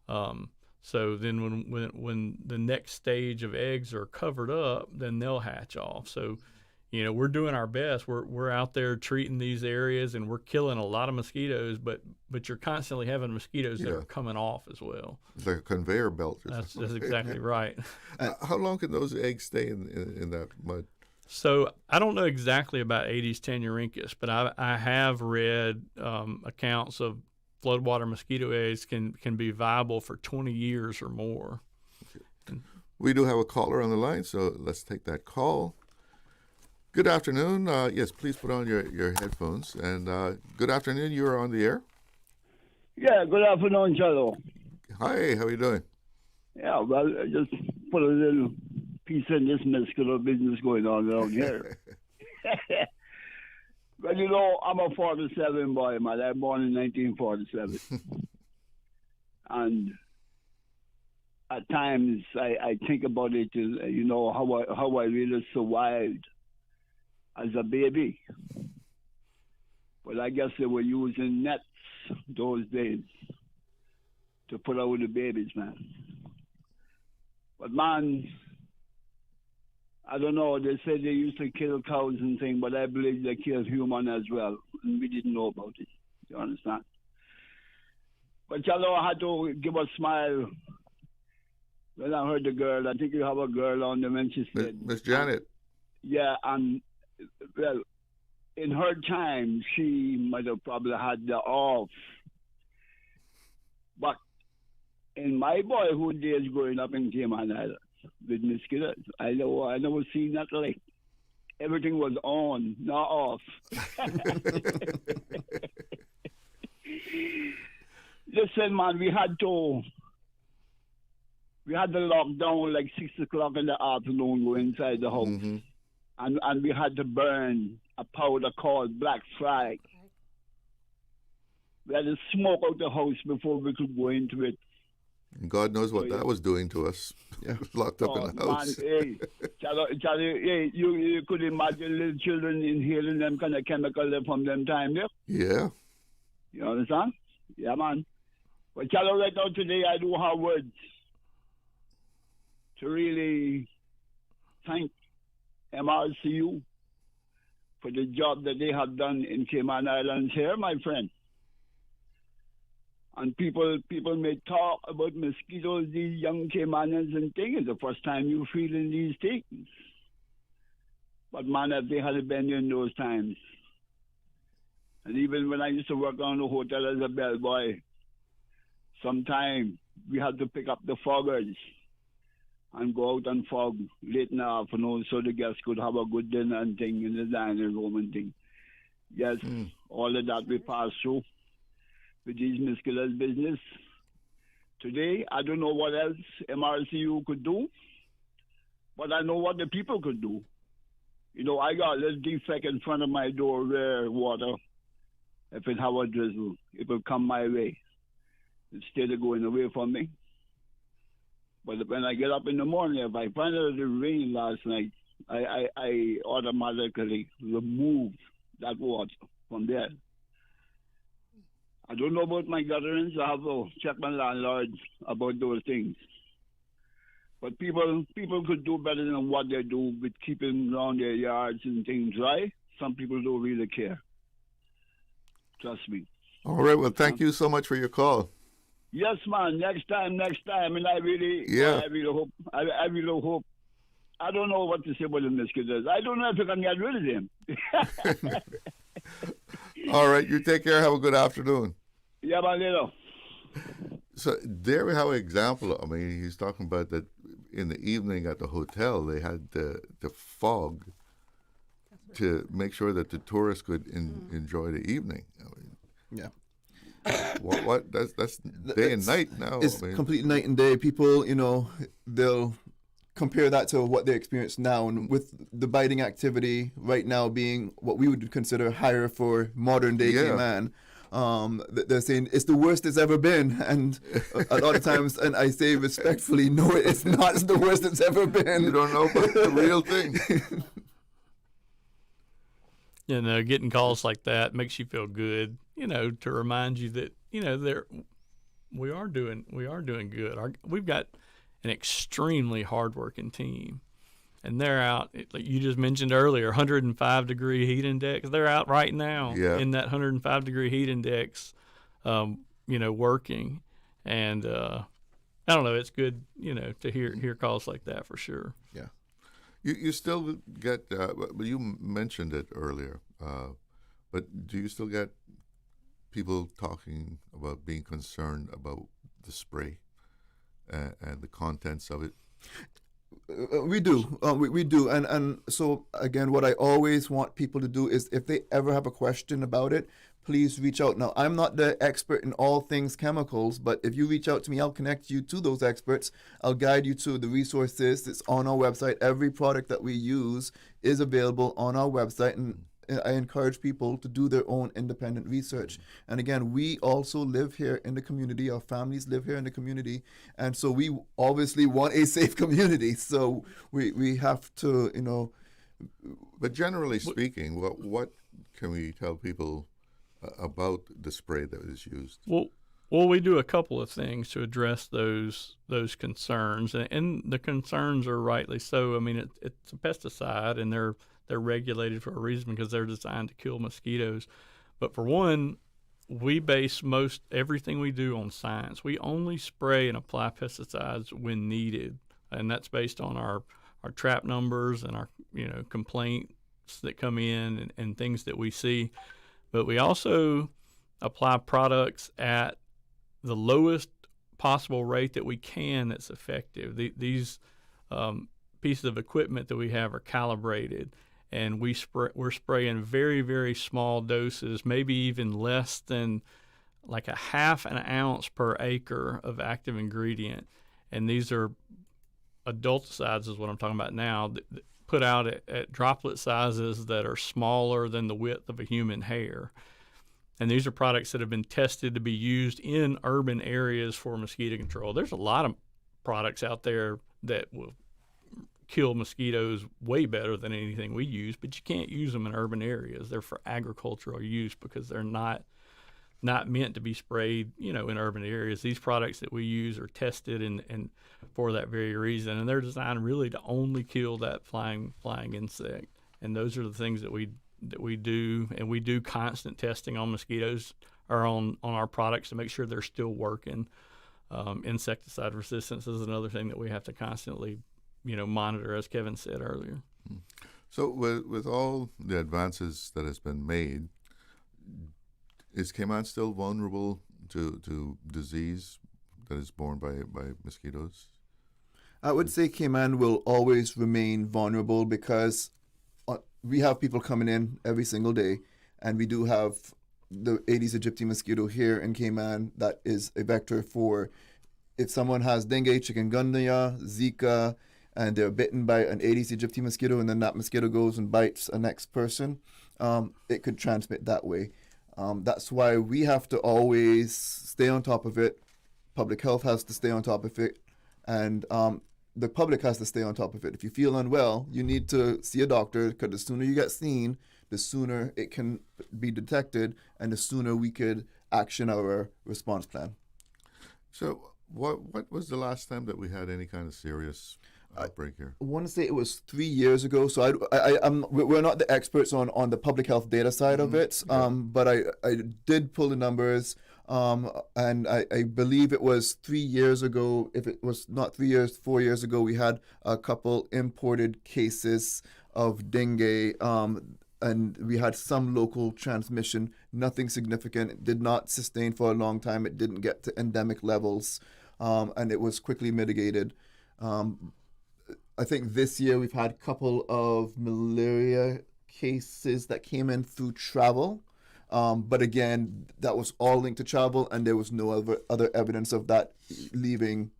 So then when the next stage of eggs are covered up, then they'll hatch off. So, we're doing our best. We're out there treating these areas, and we're killing a lot of mosquitoes. But you're constantly having mosquitoes that are coming off as well. It's like a conveyor belt. That's exactly right. How long can those eggs stay in that mud? So I don't know exactly about Aedes Tannuricus, but I have read accounts of floodwater mosquito eggs can be viable for 20 years or more. We do have a caller on the line, so let's take that call. Good afternoon. Yes, please put on your headphones. And good afternoon. You are on the air. Yeah, good afternoon, Charlo. Hi, how are you doing? Yeah, well, I just put a little piece in this mosquito business going on around here. Well, I'm a 47 boy, man. I was born in 1947. And at times I think about it, how I really survived as a baby. But I guess they were using nets those days to put out the babies, man. But man, I don't know, they said they used to kill cows and things, but I believe they killed human as well, and we didn't know about it. You understand? But I had to give a smile when I heard the girl. I think you have a girl on there when she said... Miss Janet. Yeah, and, well, in her time, she might have probably had the off. But in my boyhood days growing up in Cayman Islands with mosquitoes, I never seen that like. Everything was on, not off. Listen, man, we had the lockdown like 6 o'clock in the afternoon, go inside the house. Mm-hmm. And we had to burn a powder called Black Flag. We had to smoke out the house before we could go into it. And God knows what that was doing to us. Yeah, locked up in the house. Man, hey, you could imagine little children inhaling them kind of chemicals from them time there. Yeah. You understand? Yeah, man. But right now today, I do have words to really thank MRCU for the job that they have done in Cayman Islands here, my friend. And people may talk about mosquitoes, these young Caymanians and things. It's the first time you're feeling these things. But man, if they had been in those times. And even when I used to work on the hotel as a bellboy, sometimes we had to pick up the foggers and go out and fog late in the afternoon so the guests could have a good dinner and thing in the dining room and thing. Yes, all of that we passed through with these mosquitoes business. Today, I don't know what else MRCU could do, but I know what the people could do. I got a little defect in front of my door where water, if it have a drizzle, it will come my way instead of going away from me. But when I get up in the morning, if I find out it rained last night, I automatically remove that water from there. I don't know about my gatherings. I have to check my landlords about those things. But people could do better than what they do with keeping around their yards and things dry. Some people don't really care. Trust me. All right. Well, thank you so much for your call. Yes, man. Next time. And I really hope. I don't know what to say about the mosquitoes. I don't know if I can get rid of them. All right. You take care. Have a good afternoon. Yeah, man. So there we have an example. I mean, he's talking about that in the evening at the hotel, they had the fog to make sure that the tourists could enjoy the evening. I mean, yeah. What? That's day and night now. It's complete night and day. People, they'll compare that to what they experience now, and with the biting activity right now being what we would consider higher for modern day Cayman. They're saying it's the worst it's ever been, and a lot of times, and I say respectfully, no, it's not the worst it's ever been. You don't know about the real thing. Getting calls like that makes you feel good, to remind you that, we are doing good. We've got an extremely hardworking team. and they're out. Like you just mentioned earlier, 105 degree heat index. They're out right now in that 105 degree heat index, working, and I don't know. It's good, to hear calls like that for sure. Yeah, you still get. You mentioned it earlier, but do you still get people talking about being concerned about the spray and the contents of it? We do. We do. And so, again, what I always want people to do is if they ever have a question about it, please reach out. Now, I'm not the expert in all things chemicals, but if you reach out to me, I'll connect you to those experts. I'll guide you to the resources. It's on our website. Every product that we use is available on our website, and I encourage people to do their own independent research. And again, we also live here in the community. Our families live here in the community. And so we obviously want a safe community. So we have to, But generally speaking, what can we tell people about the spray that is used? Well, we do a couple of things to address those concerns. And the concerns are rightly so. I mean, it's a pesticide, and they're regulated for a reason because they're designed to kill mosquitoes. But for one, we base most everything we do on science. We only spray and apply pesticides when needed, and that's based on our trap numbers and our complaints that come in and things that we see. But we also apply products at the lowest possible rate that we can that's effective. These pieces of equipment that we have are calibrated, and we're spraying very, very small doses, maybe even less than like a half an ounce per acre of active ingredient. And these are adulticides is what I'm talking about now, that put out at droplet sizes that are smaller than the width of a human hair. And these are products that have been tested to be used in urban areas for mosquito control. There's a lot of products out there that will kill mosquitoes way better than anything we use, but you can't use them in urban areas. They're for agricultural use because they're not meant to be sprayed, in urban areas. These products that we use are tested and for that very reason, and they're designed really to only kill that flying insect. And those are the things that we do, and we do constant testing on mosquitoes or on our products to make sure they're still working. Insecticide resistance is another thing that we have to constantly monitor, as Kevin said earlier. So with all the advances that has been made, is Cayman still vulnerable to disease that is borne by mosquitoes? I would say Cayman will always remain vulnerable because we have people coming in every single day, and we do have the Aedes aegypti mosquito here in Cayman that is a vector for if someone has dengue, chikungunya, Zika, and they're bitten by an Aedes aegypti mosquito, and then that mosquito goes and bites a next person, it could transmit that way. That's why we have to always stay on top of it. Public health has to stay on top of it, and the public has to stay on top of it. If you feel unwell, you need to see a doctor, because the sooner you get seen, the sooner it can be detected, and the sooner we could action our response plan. So what was the last time that we had any kind of serious outbreak here? I want to say it was 3 years ago. So we're not the experts on the public health data side of it, but I did pull the numbers, and I believe it was 3 years ago. If it was not 3 years, 4 years ago, we had a couple imported cases of dengue, and we had some local transmission, nothing significant. It did not sustain for a long time. It didn't get to endemic levels, and it was quickly mitigated. I think this year we've had a couple of malaria cases that came in through travel. But again, that was all linked to travel, and there was no other evidence of that getting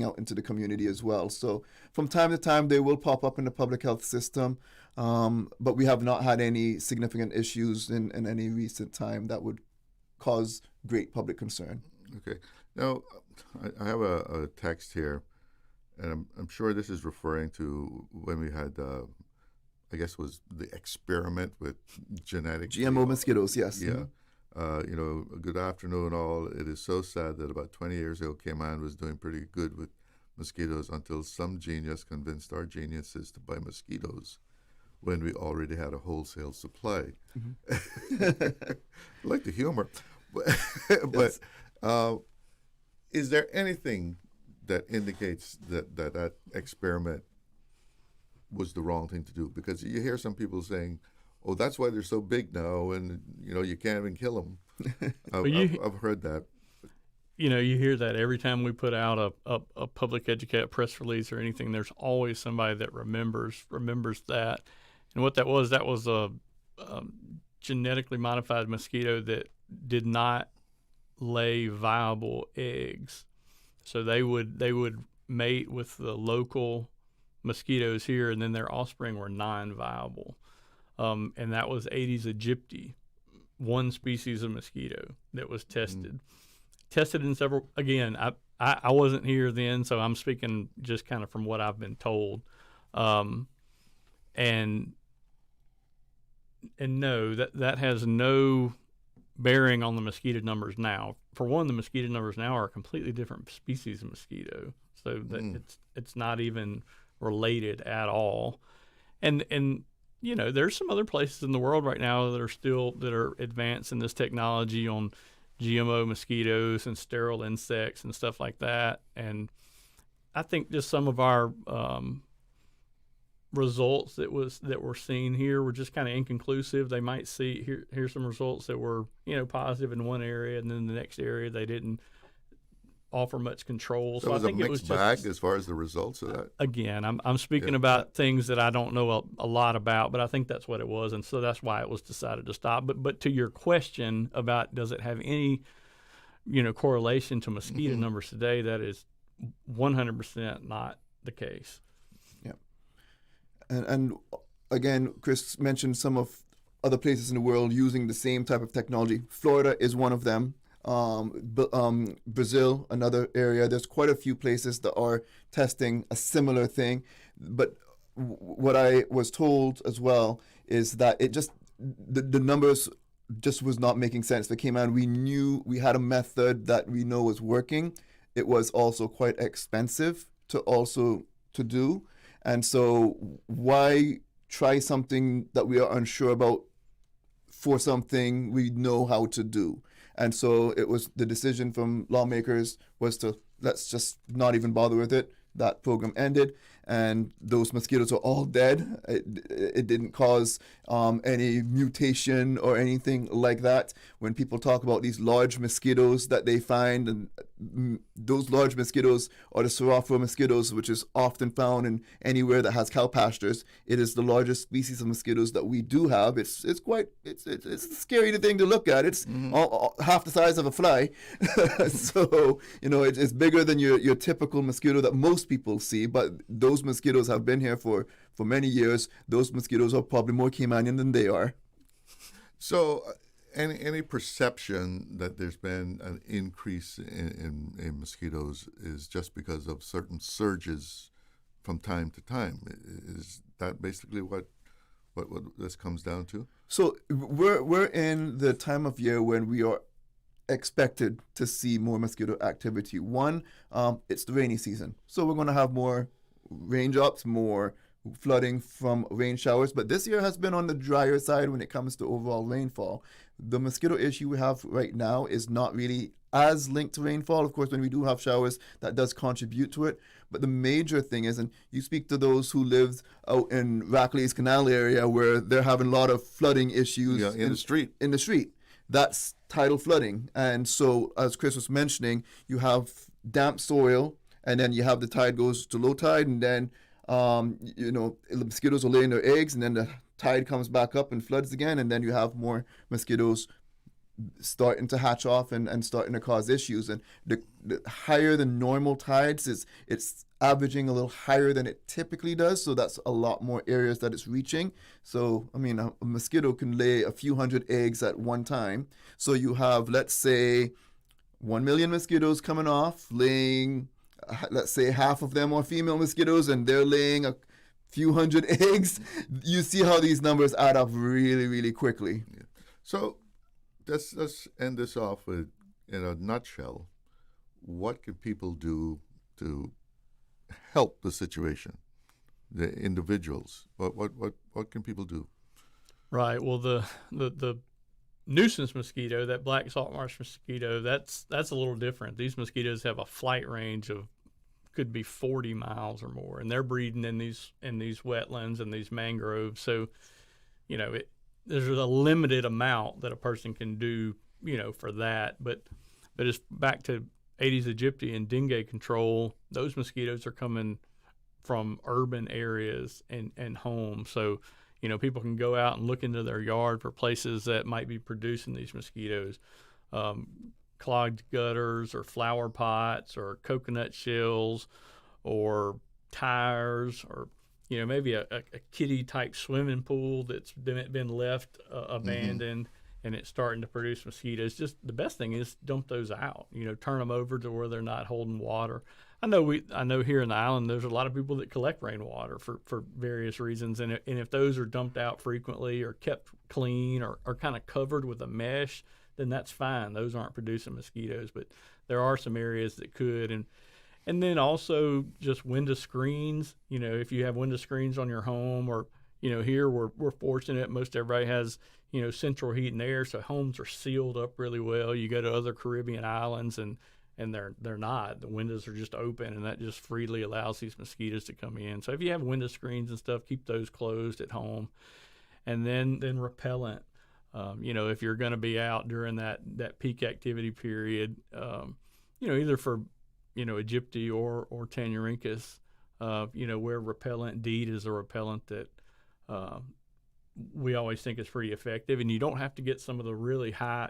out into the community as well. So from time to time, they will pop up in the public health system, but we have not had any significant issues in any recent time that would cause great public concern. Okay. Now, I have a text here, and I'm sure this is referring to when we had, I guess it was the experiment with genetic GMO mosquitoes, yes. Yeah. Good afternoon all. It is so sad that about 20 years ago, Cayman was doing pretty good with mosquitoes until some genius convinced our geniuses to buy mosquitoes when we already had a wholesale supply. I like the humor. But is there anything that indicates that experiment was the wrong thing to do? Because you hear some people saying, "Oh, that's why they're so big now, and you can't even kill them." I've heard that. You hear that every time we put out a public educated press release or anything. There's always somebody that remembers that. And what that was a genetically modified mosquito that did not lay viable eggs. So they would mate with the local mosquitoes here, and then their offspring were non-viable. And that was Aedes aegypti, one species of mosquito that was tested. Tested in several. Again, I wasn't here then, so I'm speaking just kind of from what I've been told. And no, that has no bearing on the mosquito numbers now. For one, the mosquito numbers now are a completely different species of mosquito, so that it's not even related at all. And there's some other places in the world right now that are advancing this technology on GMO mosquitoes and sterile insects and stuff like that. And I think just some of our results that were seen here were just kind of inconclusive. They might see here's some results that were positive in one area, and then the next area they didn't offer much control. So it was a mixed bag as far as the results of that. Again, I'm speaking about things that I don't know a lot about, but I think that's what it was, and so that's why it was decided to stop. But to your question about does it have any correlation to mosquito numbers today, that is 100% not the case. And again, Chris mentioned some of other places in the world using the same type of technology. Florida is one of them. Brazil, another area. There's quite a few places that are testing a similar thing. But what I was told as well is that it just the numbers just was not making sense. They came out. We knew we had a method that we know was working. It was also quite expensive to do. And so why try something that we are unsure about for something we know how to do? And so it was the decision from lawmakers was to let's just not even bother with it. That program ended, and those mosquitoes are all dead. It didn't cause any mutation or anything like that. When people talk about these large mosquitoes that they find, and those large mosquitoes are the Seraphora mosquitoes, which is often found in anywhere that has cow pastures. It is the largest species of mosquitoes that we do have. It's a scary thing to look at. It's half the size of a fly, so it's bigger than your typical mosquito that most people see. But those mosquitoes have been here for many years. Those mosquitoes are probably more Caymanian than they are. So any perception that there's been an increase in mosquitoes is just because of certain surges from time to time. Is that basically what this comes down to? So we're in the time of year when we are expected to see more mosquito activity. One, it's the rainy season, so we're going to have more raindrops, more flooding from rain showers, but this year has been on the drier side when it comes to overall rainfall. The mosquito issue we have right now is not really as linked to rainfall. Of course, when we do have showers, that does contribute to it, but the major thing is, and you speak to those who live out in Rackley's Canal area where they're having a lot of flooding issues in the street. That's tidal flooding. And so, as Chris was mentioning, you have damp soil, and then you have the tide goes to low tide, and then the mosquitoes are laying their eggs, and then the tide comes back up and floods again, and then you have more mosquitoes starting to hatch off and starting to cause issues. And the higher than normal tides it's averaging a little higher than it typically does, so that's a lot more areas that it's reaching. So a mosquito can lay a few hundred eggs at one time. So you have, let's say, 1 million mosquitoes coming off, laying, let's say half of them are female mosquitoes, and they're laying a few hundred eggs. You see how these numbers add up really, really quickly. Yeah. So let's end this off with, in a nutshell, what can people do to help the situation, the individuals? What can people do? Right. Well, the nuisance mosquito, that black salt marsh mosquito, that's a little different. These mosquitoes have a flight range of could be 40 miles or more, and they're breeding in these wetlands and these mangroves. So, there's a limited amount that a person can do, for that. But it's back to Aedes aegypti and dengue control. Those mosquitoes are coming from urban areas and homes. So, people can go out and look into their yard for places that might be producing these mosquitoes. Clogged gutters or flower pots or coconut shells or tires or maybe a kiddie type swimming pool that's been left abandoned and it's starting to produce mosquitoes. Just the best thing is dump those out, turn them over to where they're not holding water. I know here in the island there's a lot of people that collect rainwater for various reasons, and if those are dumped out frequently or kept clean or kind of covered with a mesh, then that's fine. Those aren't producing mosquitoes, but there are some areas that could. And then also just window screens. If you have window screens on your home, or here we're fortunate, most everybody has central heat and air, so homes are sealed up really well. You go to other Caribbean islands and they're not. The windows are just open, and that just freely allows these mosquitoes to come in. So if you have window screens and stuff, keep those closed at home. And then repellent. If you're going to be out during that peak activity period, either for, Aegypti or Tanuricus, where repellent, DEET is a repellent that we always think is pretty effective. And you don't have to get some of the really high,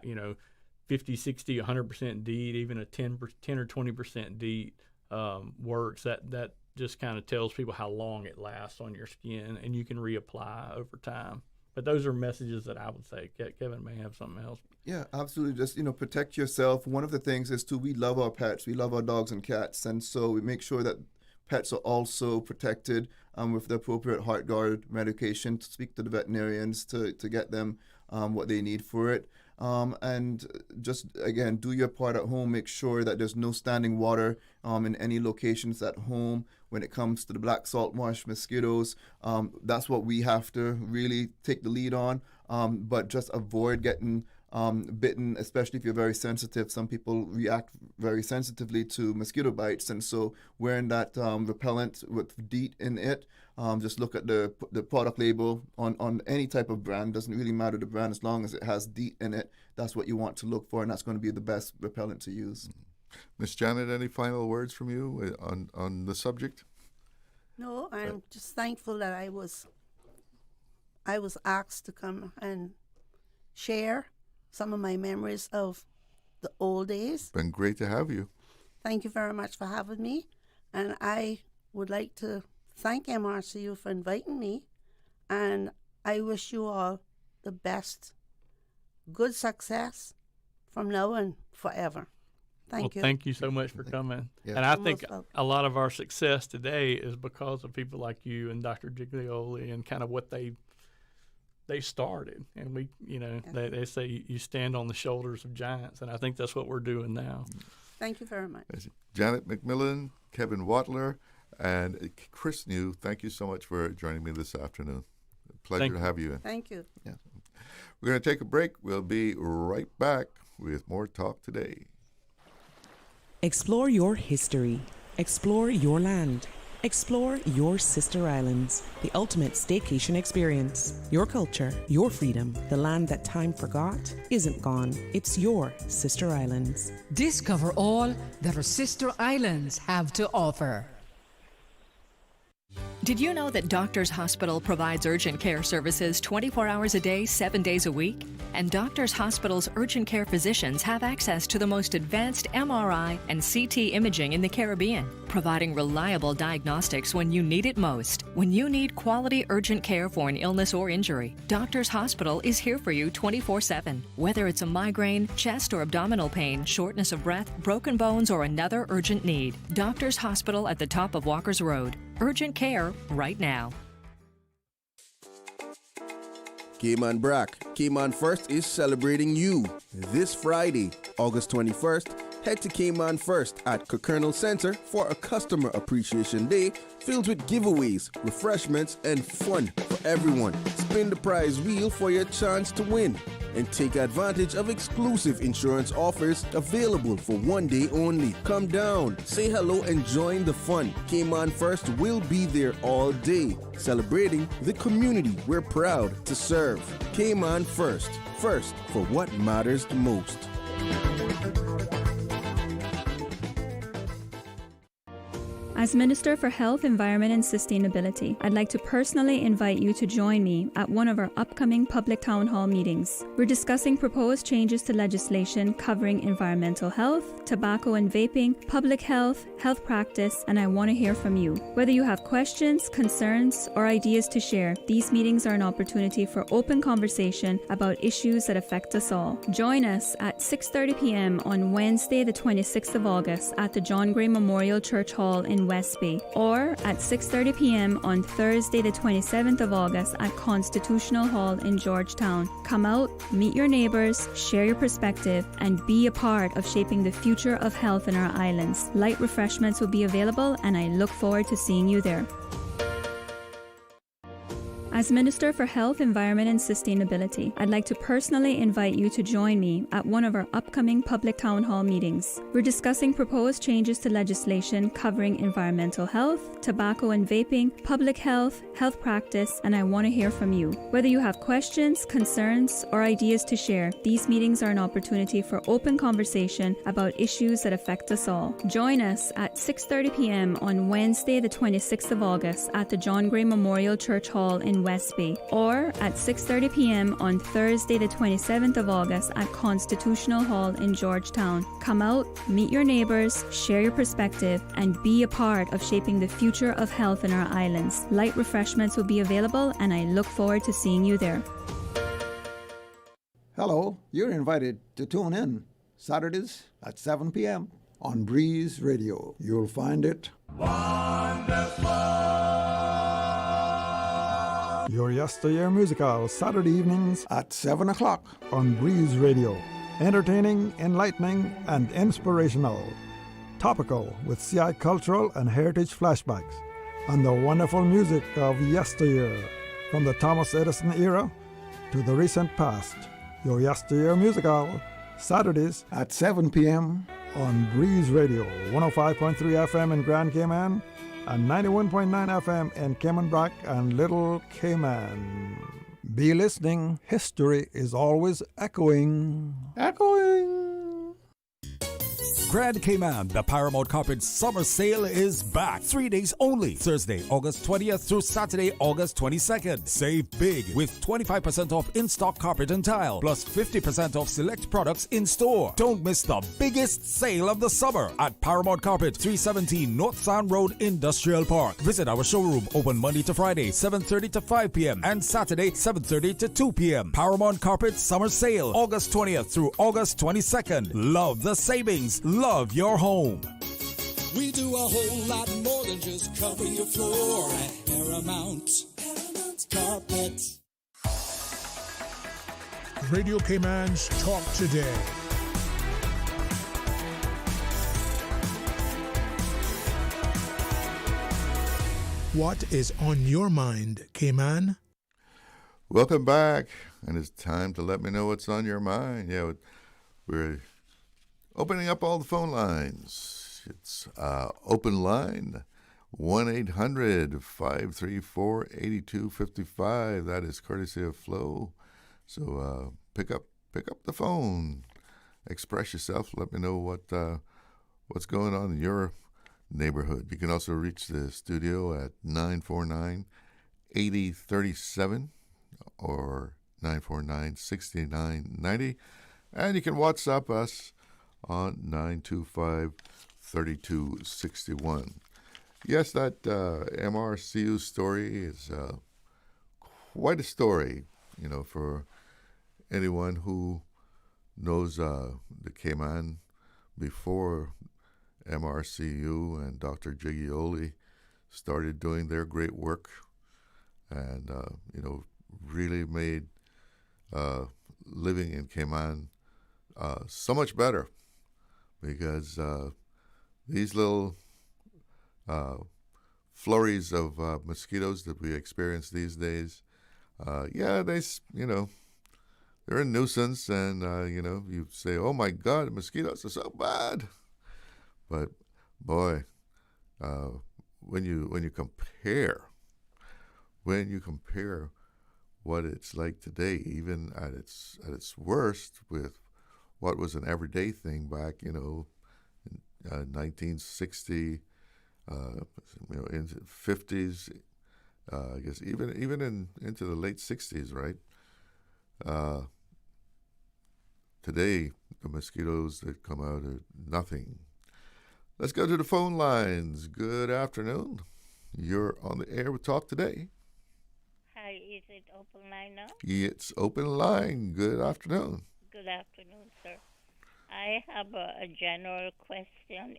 50, 60, 100% DEET, even a 10 or 20% DEET works. That just kind of tells people how long it lasts on your skin, and you can reapply over time. But those are messages that I would say. Kevin may have something else. Yeah, absolutely. Just, protect yourself. One of the things is, too, we love our pets. We love our dogs and cats. And so we make sure that pets are also protected with the appropriate heart guard medication, to speak to the veterinarians to get them what they need for it. And just, again, do your part at home. Make sure that there's no standing water in any locations at home. When it comes to the black salt marsh mosquitoes, that's what we have to really take the lead on. But just avoid getting bitten, especially if you're very sensitive. Some people react very sensitively to mosquito bites, and so wearing that repellent with DEET in it, just look at the product label on any type of brand. Doesn't really matter the brand, as long as it has DEET in it. That's what you want to look for, and that's going to be the best repellent to use. Miss Janet, any final words from you on the subject? No, I'm just thankful that I was asked to come and share some of my memories of the old days. Been great to have you. Thank you very much for having me. And I would like to thank MRCU for inviting me. And I wish you all the best, good success from now and forever. Thank you. Thank you so much for coming. Yeah. And I think a lot of our success today is because of people like you and Dr. Giglioli and kind of what they started. And we, they say you stand on the shoulders of giants, and I think that's what we're doing now. Thank you very much. Janet McMillan, Kevin Wattler, and Chris New, thank you so much for joining me this afternoon. Pleasure to have you in. Thank you. Yeah. We're going to take a break. We'll be right back with more Talk Today. Explore your history. Explore your land. Explore your sister islands, the ultimate staycation experience. Your culture, your freedom, the land that time forgot isn't gone. It's your sister islands. Discover all that our sister islands have to offer. Did you know that Doctors Hospital provides urgent care services 24 hours a day, 7 days a week? And Doctors Hospital's urgent care physicians have access to the most advanced MRI and CT imaging in the Caribbean, providing reliable diagnostics when you need it most. When you need quality urgent care for an illness or injury, Doctors Hospital is here for you 24/7. Whether it's a migraine, chest or abdominal pain, shortness of breath, broken bones, or another urgent need, Doctors Hospital at the top of Walker's Road. Urgent care right now. Cayman Brac, Cayman First is celebrating you. This Friday, August 21st, Head to Cayman First at Colonel Center for a Customer Appreciation Day filled with giveaways, refreshments, and fun for everyone. Spin the prize wheel for your chance to win and take advantage of exclusive insurance offers available for one day only. Come down, say hello, and join the fun. Cayman First will be there all day, celebrating the community we're proud to serve. Cayman First, first for what matters the most. As Minister for Health, Environment and Sustainability, I'd like to personally invite you to join me at one of our upcoming public town hall meetings. We're discussing proposed changes to legislation covering environmental health, tobacco and vaping, public health, health practice, and I want to hear from you. Whether you have questions, concerns, or ideas to share, these meetings are an opportunity for open conversation about issues that affect us all. Join us at 6:30 p.m. on Wednesday, the 26th of August at the John Gray Memorial Church Hall in Westby, or at 6:30 p.m. on Thursday, the 27th of August at Constitutional Hall in Georgetown. Come out, meet your neighbors, share your perspective, and be a part of shaping the future of health in our islands. Light refreshments will be available, and I look forward to seeing you there. As Minister for Health, Environment and Sustainability, I'd like to personally invite you to join me at one of our upcoming public town hall meetings. We're discussing proposed changes to legislation covering environmental health, tobacco and vaping, public health, health practice, and I want to hear from you. Whether you have questions, concerns, or ideas to share, these meetings are an opportunity for open conversation about issues that affect us all. Join us at 6:30 p.m. on Wednesday, the 26th of August at the John Gray Memorial Church Hall in Westby, or at 6:30 p.m. on Thursday, the 27th of August at Constitutional Hall in Georgetown. Come out, meet your neighbors, share your perspective, and be a part of shaping the future of health in our islands. Light refreshments will be available, and I look forward to seeing you there. Hello, you're invited to tune in Saturdays at 7 p.m. on Breeze Radio. You'll find it Your Yesteryear Musical, Saturday evenings at 7 o'clock on Breeze Radio. Entertaining, enlightening, and inspirational. Topical with CI cultural and heritage flashbacks and the wonderful music of yesteryear, from the Thomas Edison era to the recent past. Your Yesteryear Musical, Saturdays at 7 p.m. on Breeze Radio, 105.3 FM in Grand Cayman, and 91.9 FM in Cayman Brac and Little Cayman. Be listening. History is always echoing. Grand Cayman, the Paramount Carpet Summer Sale is back. 3 days only. Thursday, August 20th through Saturday, August 22nd. Save big with 25% off in-stock carpet and tile, plus 50% off select products in store. Don't miss the biggest sale of the summer at Paramount Carpet, 317 North Sound Road, Industrial Park. Visit our showroom, open Monday to Friday, 7:30 to 5 p.m. and Saturday, 7:30 to 2 p.m. Paramount Carpet Summer Sale, August 20th through August 22nd. Love the savings. Love your home. We do a whole lot more than just cover your floor at Paramount Carpet. Radio Cayman's Talk Today. What is on your mind, Cayman? Welcome back, and it's time to let me know what's on your mind. Yeah, we're opening up all the phone lines. It's open line 1-800-534-8255. That is courtesy of Flo. So pick up the phone, express yourself. Let me know what's going on in your neighborhood. You can also reach the studio at 949-8037 or 949-6990, and you can WhatsApp us on 925-3261. Yes, that MRCU story is quite a story, for anyone who knows the Cayman before MRCU and Dr. Giglioli started doing their great work, and really made living in Cayman so much better, because these little flurries of mosquitoes that we experience these days, they're a nuisance, and you say, "Oh my God, mosquitoes are so bad," but boy, when you compare what it's like today, even at its worst, with what was an everyday thing back, in 1960, into the 50s, I guess even into the late 60s, right? Today, the mosquitoes that come out are nothing. Let's go to the phone lines. Good afternoon. You're on the air with Talk Today. Hi, is it open line now? It's open line. Good afternoon. Good afternoon, sir. I have a general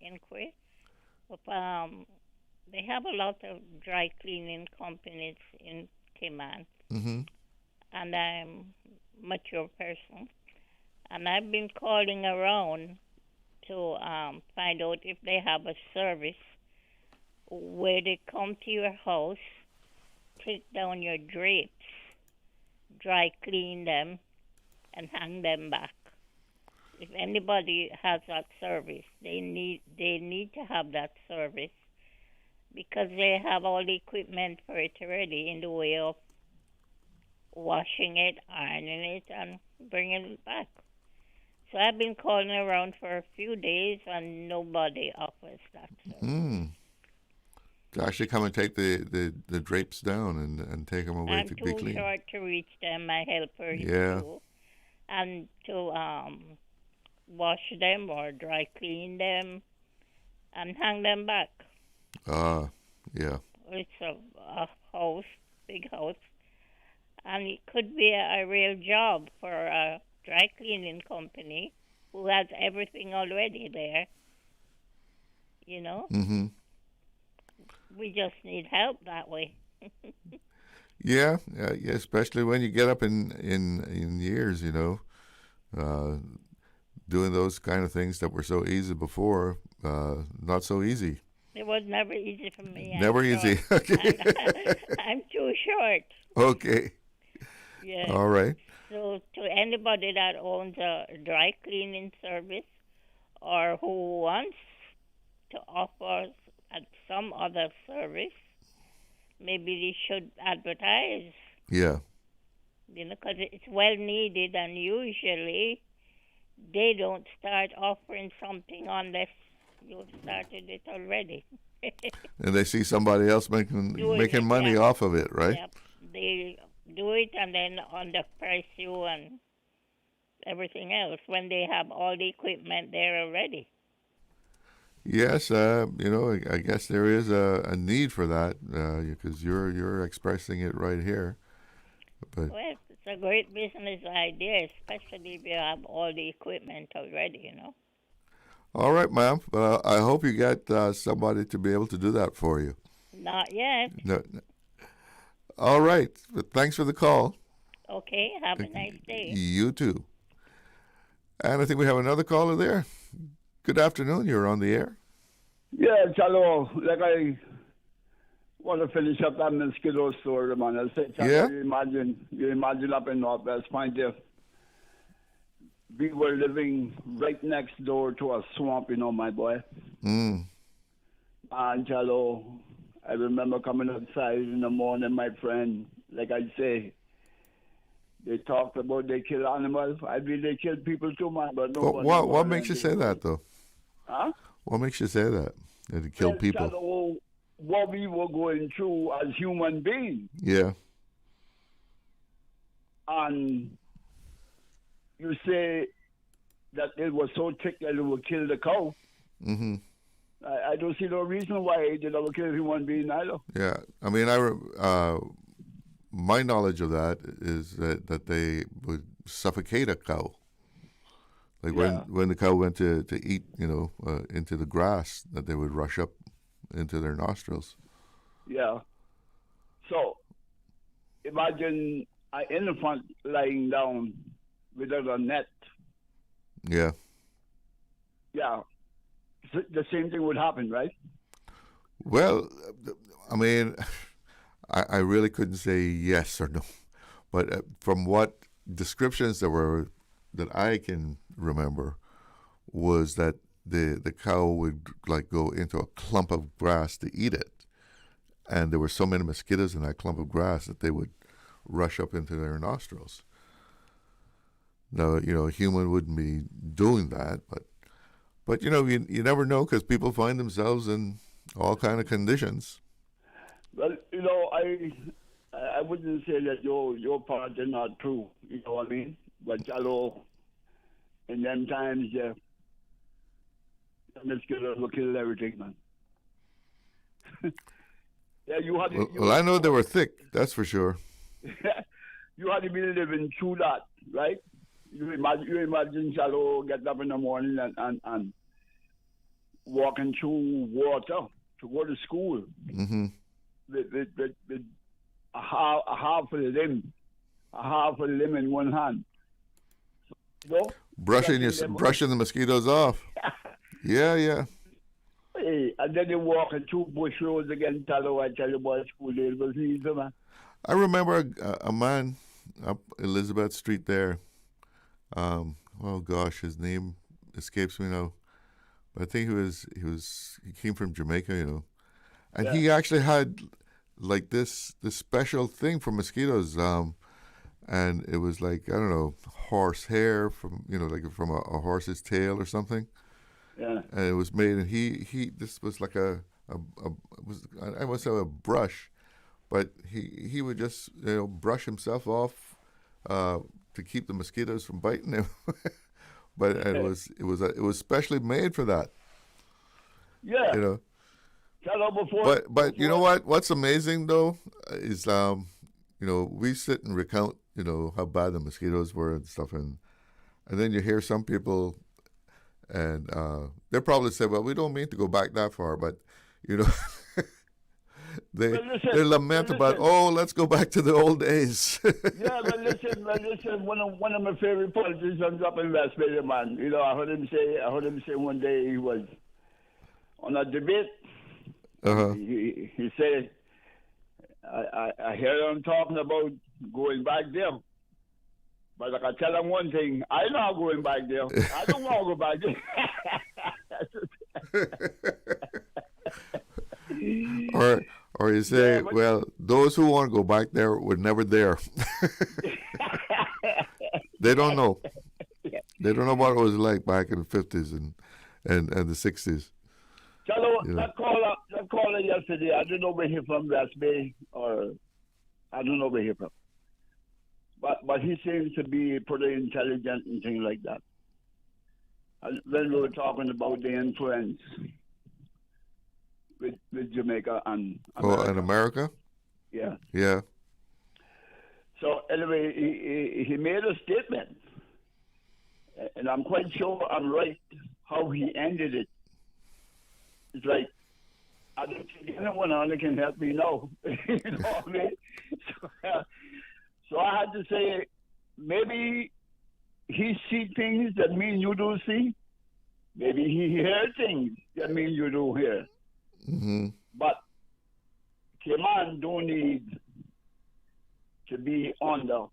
inquiry. They have a lot of dry cleaning companies in Cayman, Mm-hmm. and I'm a mature person, and I've been calling around to find out if they have a service where they come to your house, take down your drapes, dry clean them, and hang them back. If anybody has that service, they need to have that service, because they have all the equipment for it already, in the way of washing it, ironing it, and bringing it back. So I've been calling around for a few days, and nobody offers that service. To actually come and take the drapes down and take them away I'm to be too clean. short to reach them. My helper is Yeah. too. And to wash them or dry clean them and hang them back. Yeah. It's a house, big house, and it could be a real job for a dry cleaning company who has everything already there. Mm-hmm. We just need help that way. Yeah, especially when you get up in years, doing those kind of things that were so easy before, not so easy. It was never easy for me. Never easy. Okay. I'm too short. Okay. Yeah. All right. So to anybody that owns a dry cleaning service or who wants to offer some other service, maybe they should advertise. Yeah. Because it's well needed, and usually they don't start offering something unless you've started it already. And they see somebody else making money off of it, right? Yep. They do it and then underprice you and everything else when they have all the equipment there already. Yes, I guess there is a need for that, because you're expressing it right here. But Well, it's a great business idea, especially if you have all the equipment already, all right, ma'am. But I hope you get somebody to be able to do that for you. Not yet. No. All right. But thanks for the call. Okay, have a nice day. You too. And I think we have another caller there. Good afternoon. You're on the air. Yes, hello. Like I want to finish up that mosquito story, man. I said, Yeah. You imagine up in Northwest Point there. We were living right next door to a swamp, my boy. Mm. And hello, I remember coming outside in the morning, my friend. Like I say, they talked about they kill animals. I mean, they kill people too, man. But What makes you say that, though? Huh? What makes you say that? That it killed people? Hello, what we were going through as human beings. Yeah. And you say that it was so thick that it would kill the cow. Mm-hmm. I don't see no reason why it did not kill human being either. Yeah. I mean, my knowledge of that is that they would suffocate a cow. Like when the cow went to eat, into the grass, that they would rush up into their nostrils. Yeah. So imagine an elephant lying down without a net. Yeah. Yeah. the same thing would happen, right? Well, I mean, I really couldn't say yes or no, but from what descriptions that I can remember, was that the cow would like go into a clump of grass to eat it, and there were so many mosquitoes in that clump of grass that they would rush up into their nostrils. Now, a human wouldn't be doing that, but you never know, because people find themselves in all kind of conditions. Well, I wouldn't say that your part is not true. You know what I mean? But although in them times, the mosquitoes will kill everything, man. Yeah, you had. Well, I know they were thick. That's for sure. You had to be living through that, right? You imagine Shallow getting up in the morning and walking through water to go to school Mm-hmm. with a half a limb in one hand. Brushing the mosquitoes off. Yeah. Hey, and then you walking through bush roads again. I tell you about school days was easy, man. I remember a man up Elizabeth Street there. Oh gosh, his name escapes me now. But I think he came from Jamaica, and he actually had like this special thing for mosquitoes. And it was like, I don't know, horse hair from like from a horse's tail or something. Yeah. And it was made, and he this was like I must have a brush, but he would just brush himself off to keep the mosquitoes from biting him. But it was specially made for that. Yeah. But you know what? What's amazing though is we sit and recount how bad the mosquitoes were and stuff, and then you hear some people, and they probably say, well, we don't mean to go back that far, but they lament about, let's go back to the old days. Yeah, but listen. One of my favorite politicians up in West Bay, man. I heard him say one day he was on a debate. Uh-huh. He said, I hear him talking about going back there. But I can tell him one thing, I'm not going back there. I don't want to go back there. Or you say, well, those who want to go back there were never there. They don't know. They don't know what it was like back in the 50s and the 60s. That caller yesterday, I don't know where he's from, West Bay, or I don't know where he's from. But he seems to be pretty intelligent and things like that. And then we were talking about the influence with Jamaica and America. Oh, and America? Yeah. Yeah. So anyway, he made a statement, and I'm quite sure I'm right how he ended it. It's like, I don't think anyone on it can help me now. You know what I mean? So I had to say, maybe he see things that mean you do see. Maybe he hear things that mean you do hear. Mm-hmm. But Cayman don't need to be under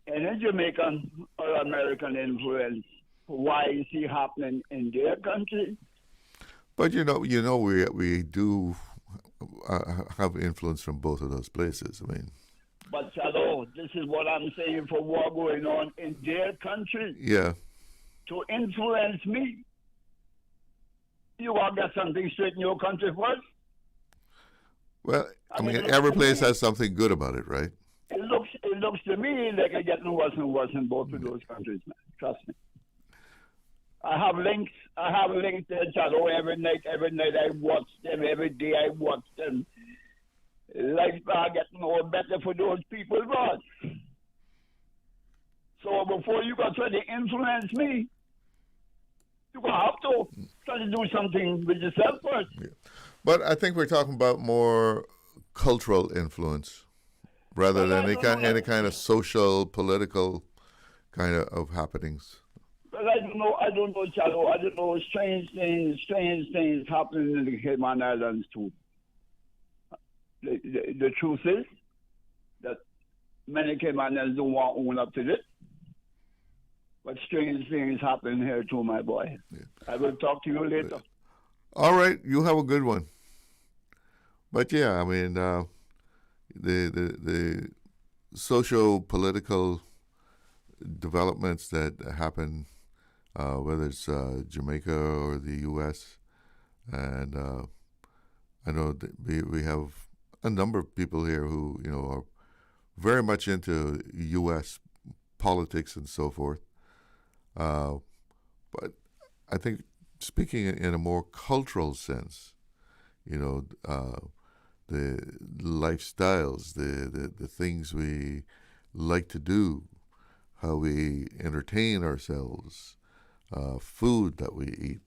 any Jamaican or American influence for why is he happening in their country. But we do have influence from both of those places. I mean. But hello, this is what I'm saying for war going on in their country. Yeah. To influence me. You want to get something straight in your country first? Well, I mean every place has something good about it, right? It looks to me like it's getting worse and worse in both of those countries, man. Trust me. I have links there, Chalo, every night I watch them, every day I watch them. Life are getting more better for those people, but so before you can try to influence me, you're going to have to try to do something with yourself first. Yeah. But I think we're talking about more cultural influence rather than any kind of social, political kind of happenings. Well, don't know, Chalo. I don't know. Strange things happening in the Cayman Islands too. The truth is that many Caymanians don't want to own up to this. But strange things happen here too, my boy. Yeah. I will talk to you later. All right, you have a good one. But yeah, I mean, the socio-political developments that happen, whether it's Jamaica or the U.S., and I know that we have a number of people here who are very much into U.S. politics and so forth. But I think speaking in a more cultural sense, the lifestyles, the things we like to do, how we entertain ourselves, food that we eat,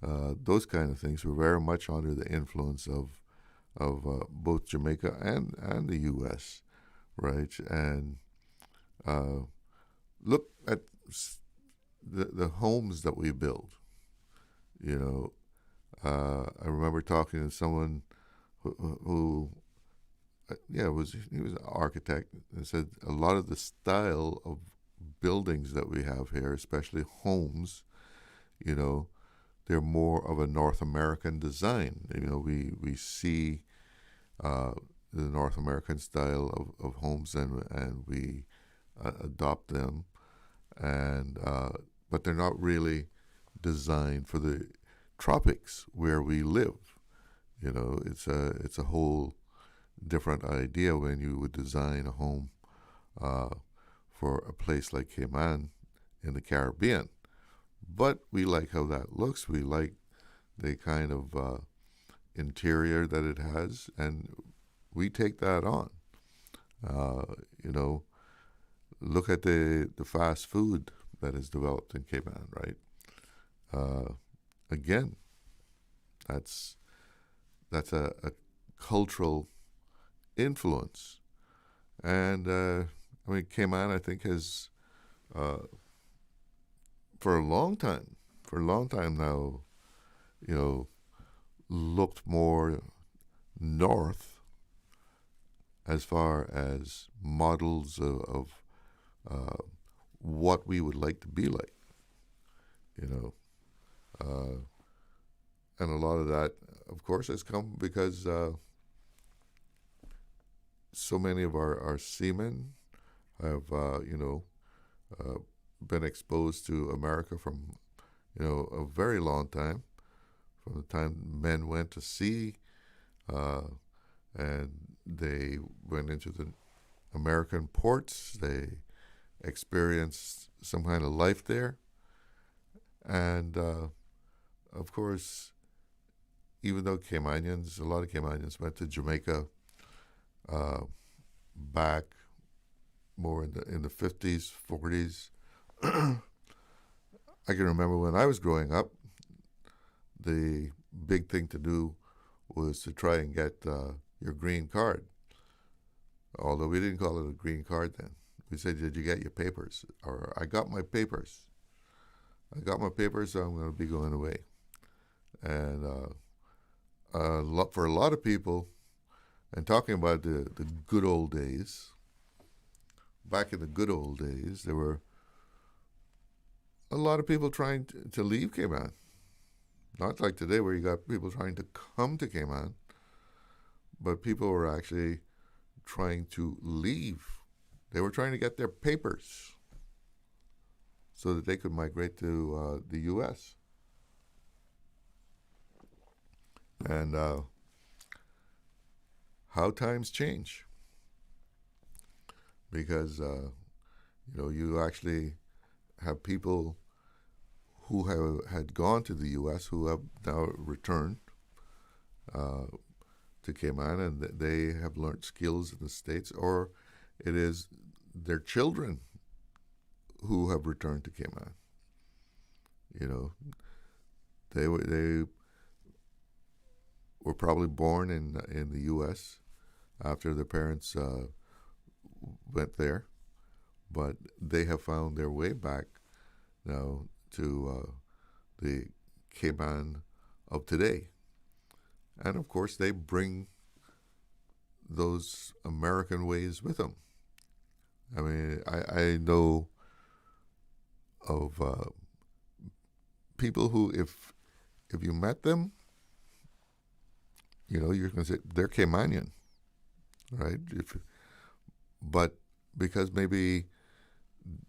those kind of things were very much under the influence of both Jamaica and the U.S., right? And look at the homes that we build. I remember talking to someone who he was an architect, and said a lot of the style of buildings that we have here, especially homes, they're more of a North American design. We see the North American style of homes, and we adopt them, and but they're not really designed for the tropics where we live. It's a whole different idea when you would design a home for a place like Cayman in the Caribbean. But we like how that looks. We like the kind of interior that it has, and we take that on. Look at the fast food that is developed in Cayman, right? Again, that's a cultural influence, and Cayman, I think, has for a long time now, looked more north as far as models of what we would like to be like, and a lot of that, of course, has come because so many of our seamen have, been exposed to America from, a very long time, from the time men went to sea, and they went into the American ports. They experienced some kind of life there, and of course, even though a lot of Caymanians went to Jamaica back more in the 50s, 40s. I can remember when I was growing up, the big thing to do was to try and get your green card. Although we didn't call it a green card then. We said, did you get your papers? Or, I got my papers. So I'm going to be going away. And for a lot of people, and talking about the good old days, back in the good old days, there were a lot of people trying to leave Cayman. Not like today where you got people trying to come to Cayman, but people were actually trying to leave. They were trying to get their papers so that they could migrate to the U.S. And how times change, because you actually have people who had gone to the U.S. who have now returned to Cayman, and they have learned skills in the States, or it is their children who have returned to Cayman. They were probably born in the U.S. after their parents went there, but they have found their way back now to the Cayman of today. And of course, they bring those American ways with them. I mean, I know of people who, if you met them, you know, you're going to say they're Caymanian, right? But because maybe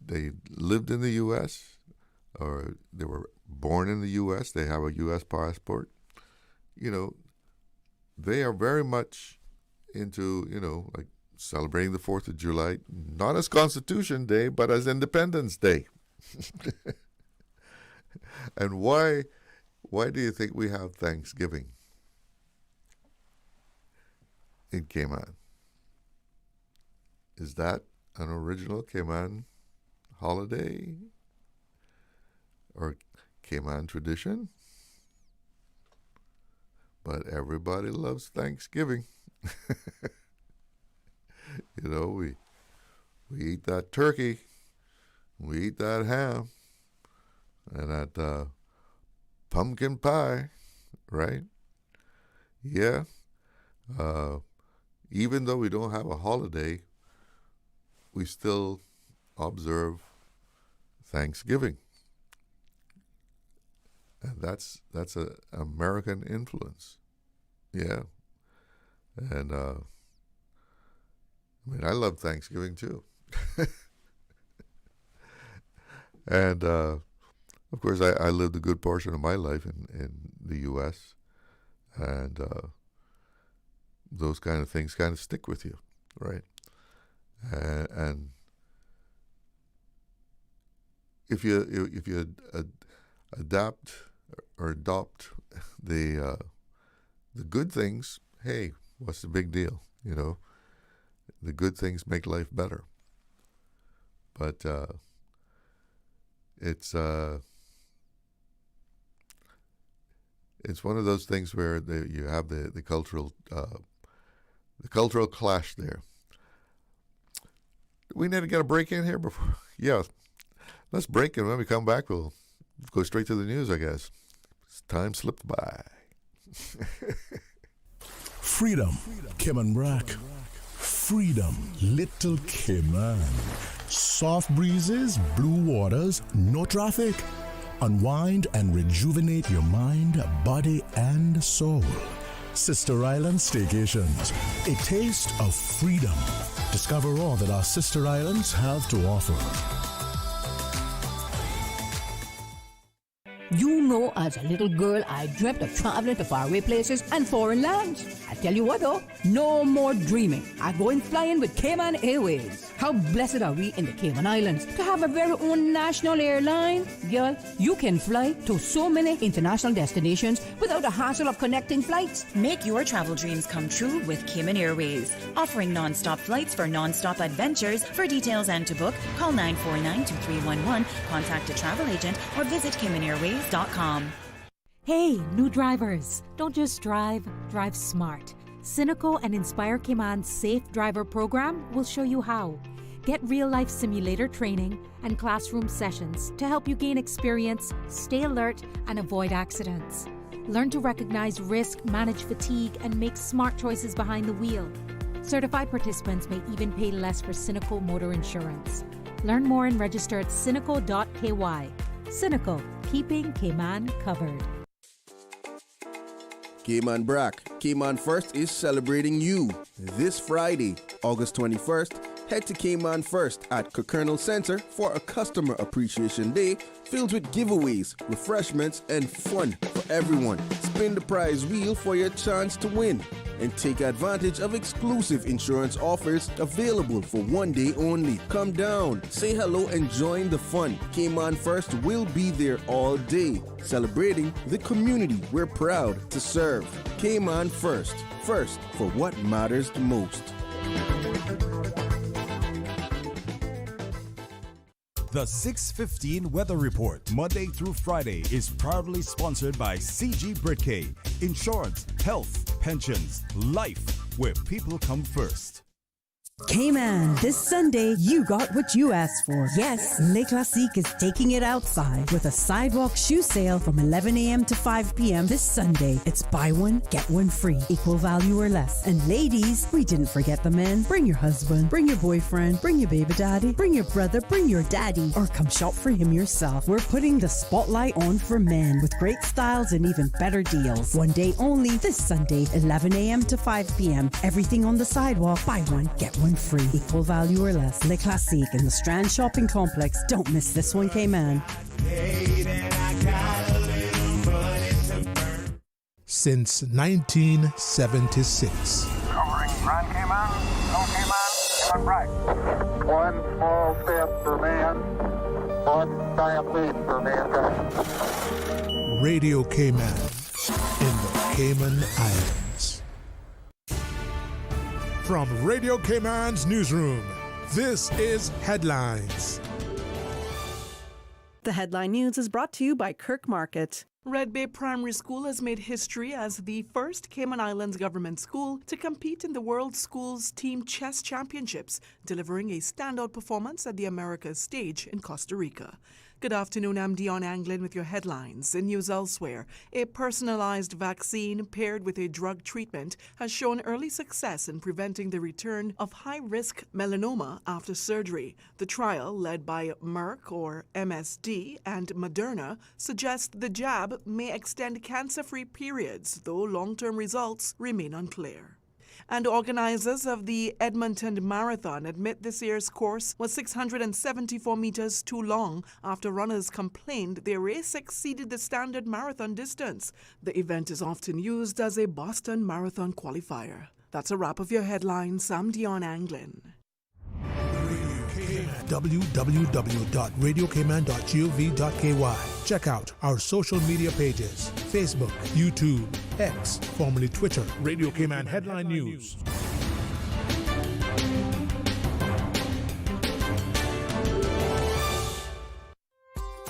they lived in the U.S. or they were born in the U.S., they have a U.S. passport, you know, they are very much into, you know, like celebrating the 4th of July, not as Constitution Day, but as Independence Day. And why do you think we have Thanksgiving in Cayman? Is that an original Cayman holiday or Cayman tradition? But everybody loves Thanksgiving. You know, we eat that turkey, we eat that ham, and that pumpkin pie, right? Yeah. Even though we don't have a holiday, we still observe Thanksgiving. And that's an American influence. Yeah. And I mean, I love Thanksgiving too. And of course, I lived a good portion of my life in the U.S. And those kind of things kind of stick with you, right? And if you adapt or adopt the good things, hey, what's the big deal? You know, the good things make life better. But it's one of those things where you have the cultural clash there. We need to get a break in here before. Yeah, let's break, and when we come back, we'll go straight to the news, I guess. Time slipped by. Freedom, Cayman Brack. Freedom, Little Cayman. Soft breezes, blue waters, no traffic. Unwind and rejuvenate your mind, body, and soul. Sister Island Staycations, a taste of freedom. Discover all that our sister islands have to offer. You know, as a little girl, I dreamt of traveling to faraway places and foreign lands. I tell you what though, no more dreaming. I'm going flying with Cayman Airways. How blessed are we in the Cayman Islands to have a very own national airline? Girl, you can fly to so many international destinations without the hassle of connecting flights. Make your travel dreams come true with Cayman Airways. Offering non-stop flights for non-stop adventures. For details and to book, call 949-2311, contact a travel agent, or visit CaymanAirways.com. Hey, new drivers, don't just drive smart. Cynical and Inspire Cayman's Safe Driver program will show you how. Get real-life simulator training and classroom sessions to help you gain experience, stay alert, and avoid accidents. Learn to recognize risk, manage fatigue, and make smart choices behind the wheel. Certified participants may even pay less for Cynical motor insurance. Learn more and register at cynical.ky. Cynical, keeping Cayman covered. Cayman Brack, Cayman First is celebrating you. This Friday, August 21st, head to Cayman First at Colonel Center for a Customer Appreciation Day filled with giveaways, refreshments, and fun for everyone. Spin the prize wheel for your chance to win and take advantage of exclusive insurance offers available for one day only. Come down, say hello, and join the fun. Cayman First will be there all day, celebrating the community we're proud to serve. Cayman First, first for what matters the most. The 6:15 Weather Report, Monday through Friday, is proudly sponsored by CG Britcay. Insurance, health, pensions, life, where people come first. Cayman, this Sunday, you got what you asked for. Yes, Le Classique is taking it outside with a sidewalk shoe sale from 11 a.m. to 5 p.m. this Sunday. It's buy one, get one free, equal value or less. And ladies, we didn't forget the men. Bring your husband, bring your boyfriend, bring your baby daddy, bring your brother, bring your daddy, or come shop for him yourself. We're putting the spotlight on for men with great styles and even better deals. One day only, this Sunday, 11 a.m. to 5 p.m. Everything on the sidewalk, buy one, get one free, equal value or less. Le Classique in the Strand Shopping Complex. Don't miss this one, Cayman. Since 1976. Covering Grand Cayman, Low Cayman, Cayman Brac. One small step for man, one giant leap for mankind. Radio Cayman in the Cayman Islands. From Radio Cayman's newsroom, this is Headlines. The headline news is brought to you by Kirk Market. Red Bay Primary School has made history as the first Cayman Islands government school to compete in the World Schools Team Chess Championships, delivering a standout performance at the Americas stage in Costa Rica. Good afternoon, I'm Dion Anglin with your headlines. In news elsewhere, a personalized vaccine paired with a drug treatment has shown early success in preventing the return of high-risk melanoma after surgery. The trial, led by Merck or MSD and Moderna, suggests the jab may extend cancer-free periods, though long-term results remain unclear. And organizers of the Edmonton Marathon admit this year's course was 674 meters too long after runners complained their race exceeded the standard marathon distance. The event is often used as a Boston Marathon qualifier. That's a wrap of your headlines. I'm Dion Anglin. www.radiocayman.gov.ky. Check out our social media pages: Facebook, YouTube, X, formerly Twitter, Radio Cayman Headline News.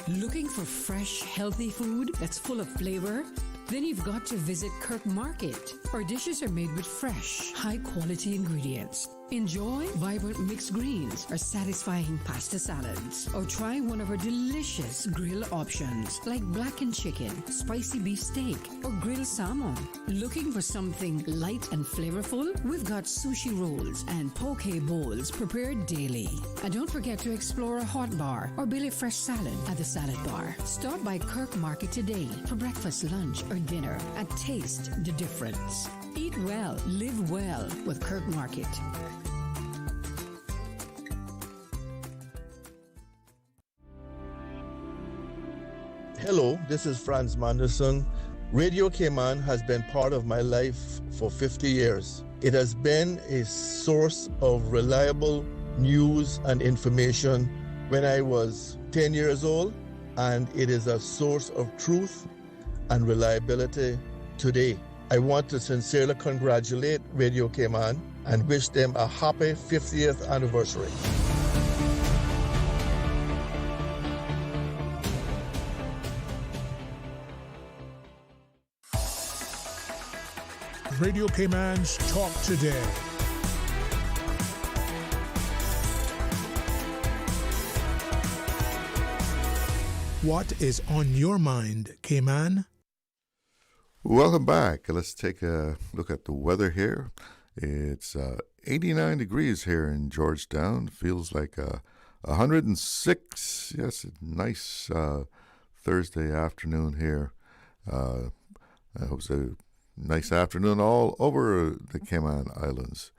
Looking for fresh, healthy food that's full of flavor? Then you've got to visit Kirk Market. Our dishes are made with fresh, high-quality ingredients. Enjoy vibrant mixed greens or satisfying pasta salads. Or try one of our delicious grill options like blackened chicken, spicy beef steak, or grilled salmon. Looking for something light and flavorful? We've got sushi rolls and poke bowls prepared daily. And don't forget to explore a hot bar or Billy Fresh salad at the salad bar. Stop by Kirk Market today for breakfast, lunch, or dinner and taste the difference. Eat well, live well with Kirk Market. Hello, this is Franz Manderson. Radio Cayman has been part of my life for 50 years. It has been a source of reliable news and information when I was 10 years old, and it is a source of truth and reliability today. I want to sincerely congratulate Radio Cayman and wish them a happy 50th anniversary. Radio Cayman's Talk Today. What is on your mind, Cayman? Welcome back. Let's take a look at the weather here. It's 89 degrees here in Georgetown. Feels like 106. Yes, a nice Thursday afternoon here. I hope it's a nice afternoon all over the Cayman Islands.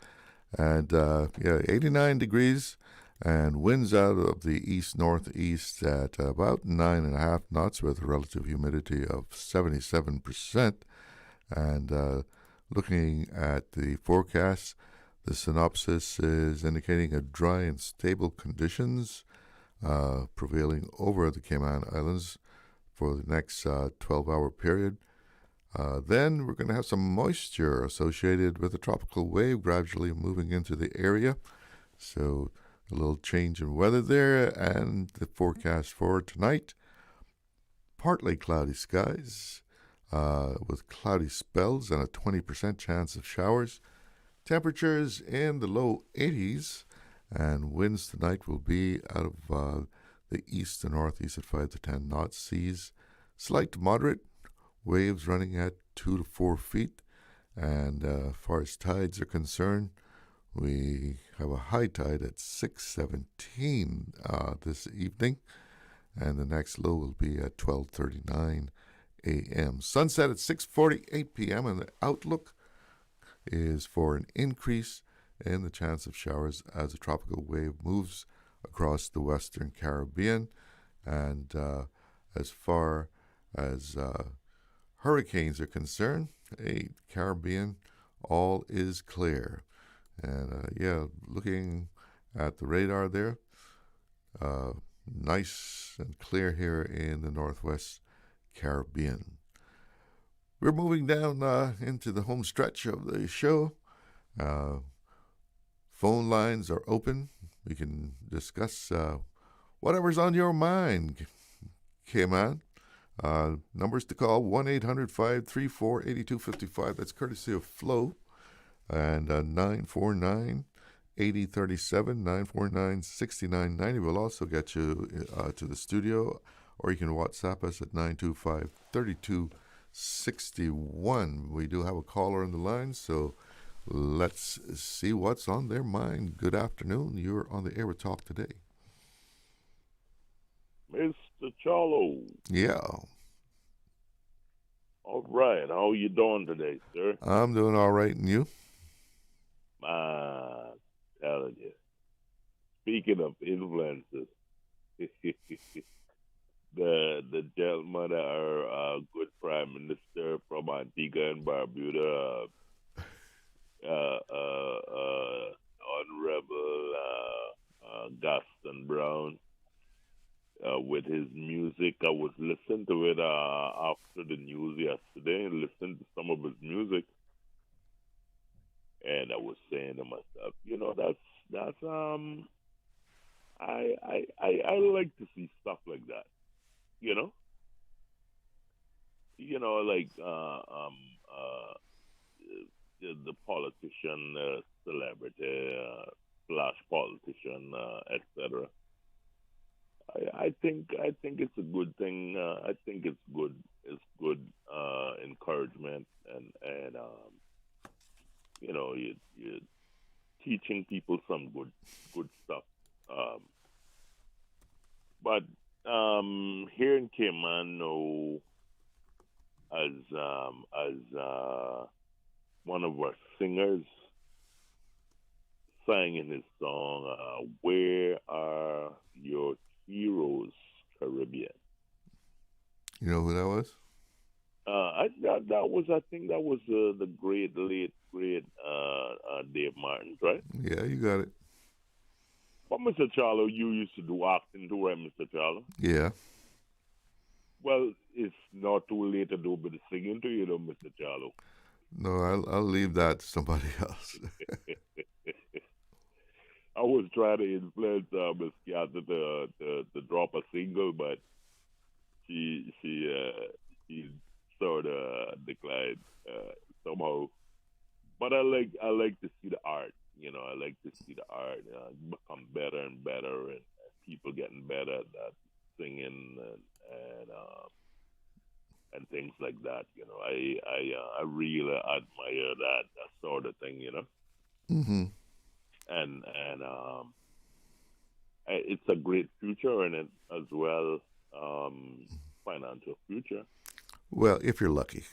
And 89 degrees and winds out of the east-northeast at about 9.5 knots with a relative humidity of 77%. And looking at the forecast, the synopsis is indicating a dry and stable conditions prevailing over the Cayman Islands for the next 12-hour period. Then we're going to have some moisture associated with a tropical wave gradually moving into the area. So a little change in weather there. And the forecast for tonight, partly cloudy skies with cloudy spells and a 20% chance of showers. Temperatures in the low 80s, and winds tonight will be out of the east to northeast at 5 to 10 knots. Seas slight to moderate, waves running at 2 to 4 feet. And as far as tides are concerned, we have a high tide at 6:17 this evening, and the next low will be at 12:39 a.m. Sunset at 6:48 p.m., and the outlook is for an increase in the chance of showers as a tropical wave moves across the Western Caribbean. And as far as hurricanes are concerned, Caribbean, all is clear. And looking at the radar there, nice and clear here in the Northwest Caribbean. We're moving down into the home stretch of the show. Phone lines are open. We can discuss whatever's on your mind. K-Man. Numbers to call, 1-800-534-8255. That's courtesy of Flo. And 949-8037, 949-6990 will also get you to the studio, or you can WhatsApp us at 925-3261. We do have a caller on the line, so let's see what's on their mind. Good afternoon. You're on the air with Talk Today. Mr. Charlo. Yeah. All right. How you doing today, sir? I'm doing all right, and you? Telling you. Speaking of influences, the gentleman, our good Prime Minister from Antigua and Barbuda, Honorable Gaston Brown, with his music. I was listening to it after the news yesterday and listened to some of his music. And I was saying to myself, that's I like to see stuff like that, like the politician, celebrity, slash politician, etc. I think it's a good thing. I think it's good. It's good encouragement, and you're teaching people some good stuff. But here in Cayman, as one of our singers sang in his song, "Where Are Your Heroes, Caribbean?" You know who that was? I think that was the late great Dave Martin, right? Yeah, you got it. But Mr. Charlo, you used to do acting too, right, Mr. Charlo? Yeah. Well, it's not too late to do a bit of singing to you, though, Mr. Charlo. No, I'll leave that to somebody else. I was trying to influence Miss Kiata to drop a single, but she sort of declined somehow. But I like to see the art. I like to see the art become better and better, and people getting better at that singing and things like that. I really admire that sort of thing. Mm-hmm. And it's a great future in it as well, financial future. Well, if you're lucky.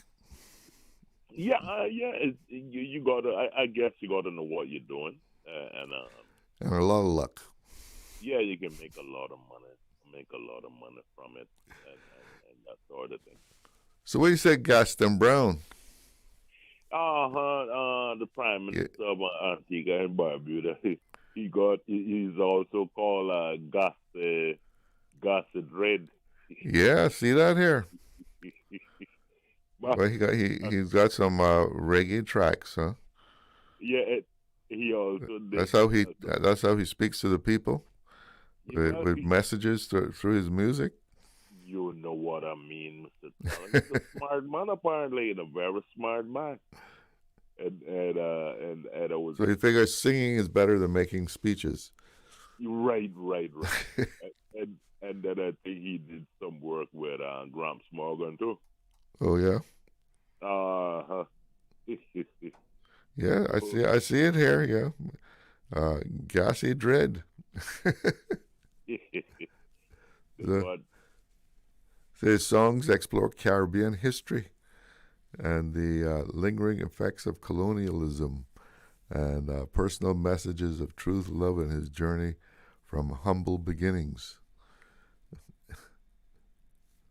Yeah. You gotta. I guess you gotta know what you're doing, and a lot of luck. Yeah, you can make a lot of money from it, and that sort of thing. So, what do you say, Gaston Brown? The Prime Minister of Antigua and Barbuda. He's also called Gossett Red. Yeah, see that here. Well, he's got some reggae tracks, huh? Yeah, he also did. That's how he speaks to the people with messages through his music. You know what I mean, Mr. Teller. He's a smart man, apparently, and a very smart man. and I was So he figures singing is better than making speeches. right. And then I think he did some work with Gramps Morgan too. Oh yeah. Uh-huh. Yeah, I see it here. Yeah, Gassy Dread. His songs explore Caribbean history and the lingering effects of colonialism, and personal messages of truth, love, and his journey from humble beginnings.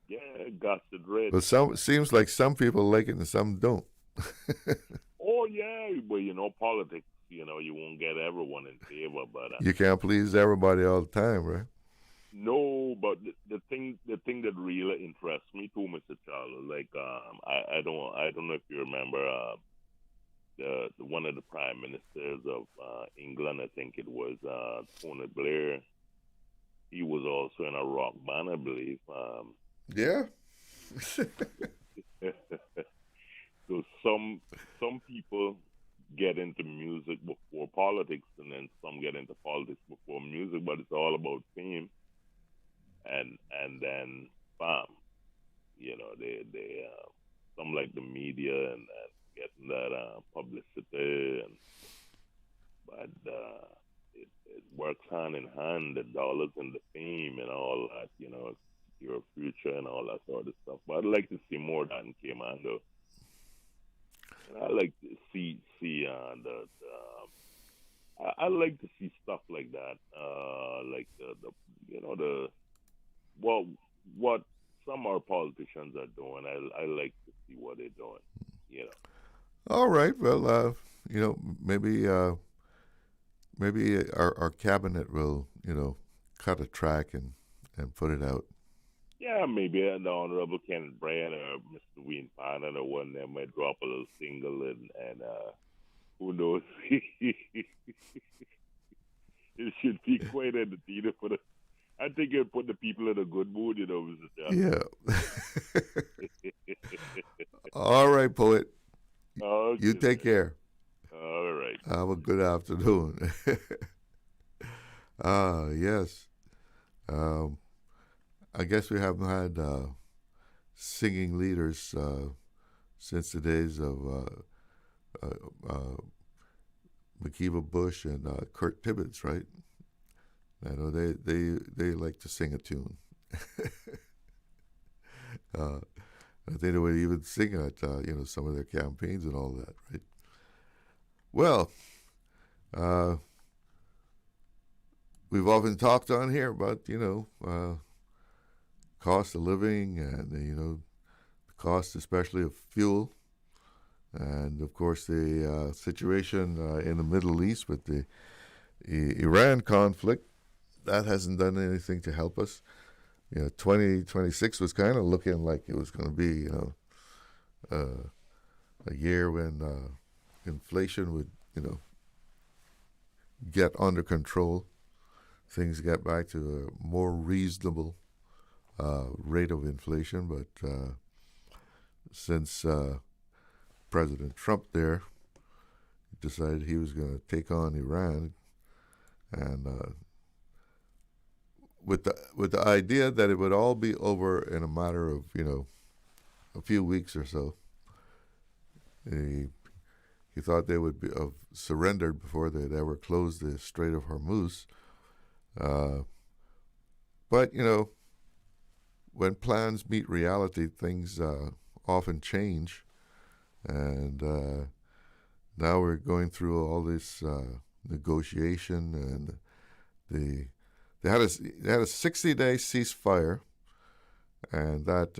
Yeah, Gassy Dread. But seems like some people like it and some don't. Oh yeah, but politics. You won't get everyone in favor, but You can't please everybody all the time, right? no. But the thing that really interests me too, Mr. Charles, like I don't know if you remember the one of the prime ministers of England. I think it was Tony Blair. He was also in a rock band, I believe. Yeah. So some people get into music before politics, and then some get into politics before music. But it's all about fame, and then bam, they some like the media and getting that publicity, but it works hand in hand, the dollars and the fame and all that, your future and all that sort of stuff. But I'd like to see more of that in Cayman, though. And I like to see I like to see stuff like that, like the what some of our politicians are doing. I like to see what they're doing. All right. Well, maybe our cabinet will cut a track and put it out. Yeah, maybe the Honorable Kenneth Bryan or Mr. Wayne Panner or one that might drop a little single and who knows? It should be quite entertaining for the. I think it put the people in a good mood, Mr. Charles. Yeah. All right, poet. Okay, you take care. All right. Have a good afternoon. Yes. I guess we haven't had singing leaders since the days of McKeeva Bush and Kurt Tibbetts, right? I know they like to sing a tune. I think they would even sing at some of their campaigns and all that, right? Well, we've often talked on here about cost of living and the cost especially of fuel, and of course the situation in the Middle East with the Iran conflict. That hasn't done anything to help us. 2026 was kind of looking like it was going to be a year when inflation would get under control, things get back to a more reasonable rate of inflation. But since President Trump there decided he was going to take on Iran, and with the idea that it would all be over in a matter of a few weeks or so, he thought they would have surrendered before they'd ever closed the Strait of Hormuz. But when plans meet reality, things often change, and now we're going through all this negotiation, and they had a 60-day ceasefire, and that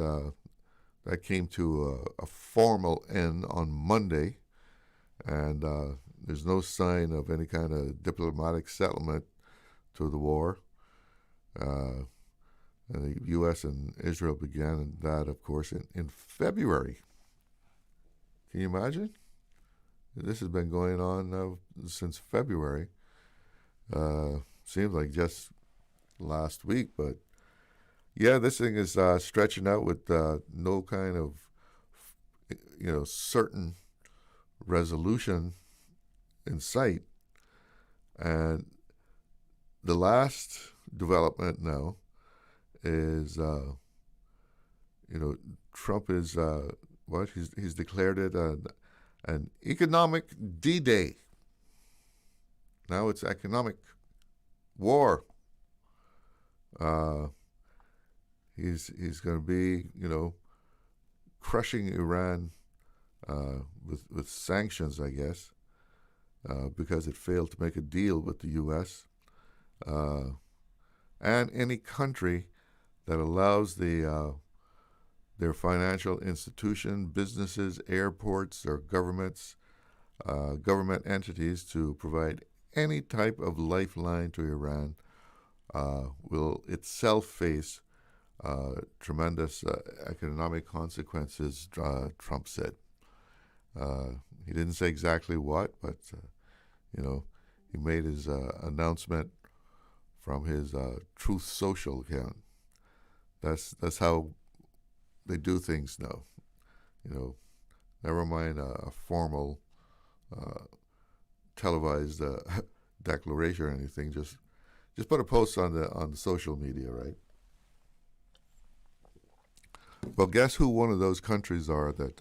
came to a formal end on Monday, and there's no sign of any kind of diplomatic settlement to the war. And the U.S. and Israel began that, of course, in February. Can you imagine? This has been going on now since February. Seems like just last week, but yeah, this thing is stretching out with no kind of certain resolution in sight. And the last development now is, Trump is, he's declared it an economic D-Day. Now it's economic war. He's going to be, crushing Iran with sanctions, I guess, because it failed to make a deal with the U.S. And any country that allows their financial institution, businesses, airports, or government entities to provide any type of lifeline to Iran will itself face tremendous economic consequences, Trump said. He didn't say exactly what, but, he made his announcement from his Truth Social account. That's how they do things now. Never mind a formal televised declaration or anything. Just put a post on the social media, right? Well, guess who one of those countries are that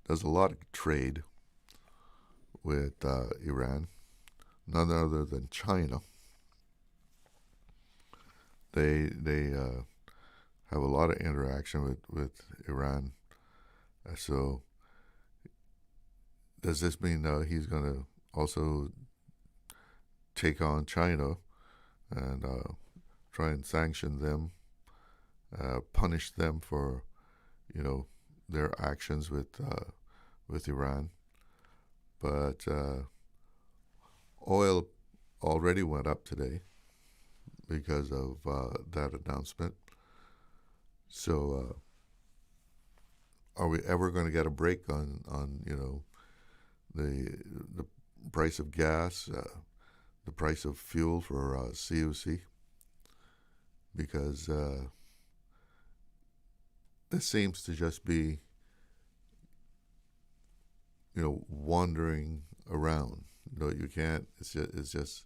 does a lot of trade with Iran? None other than China. They have a lot of interaction with Iran. So does this mean he's going to also take on China and try and sanction them, punish them for, their actions with Iran? But oil already went up today because of that announcement. So are we ever going to get a break on the price of gas, the price of fuel for COC? Because this seems to just be, wandering around. You can't. It's just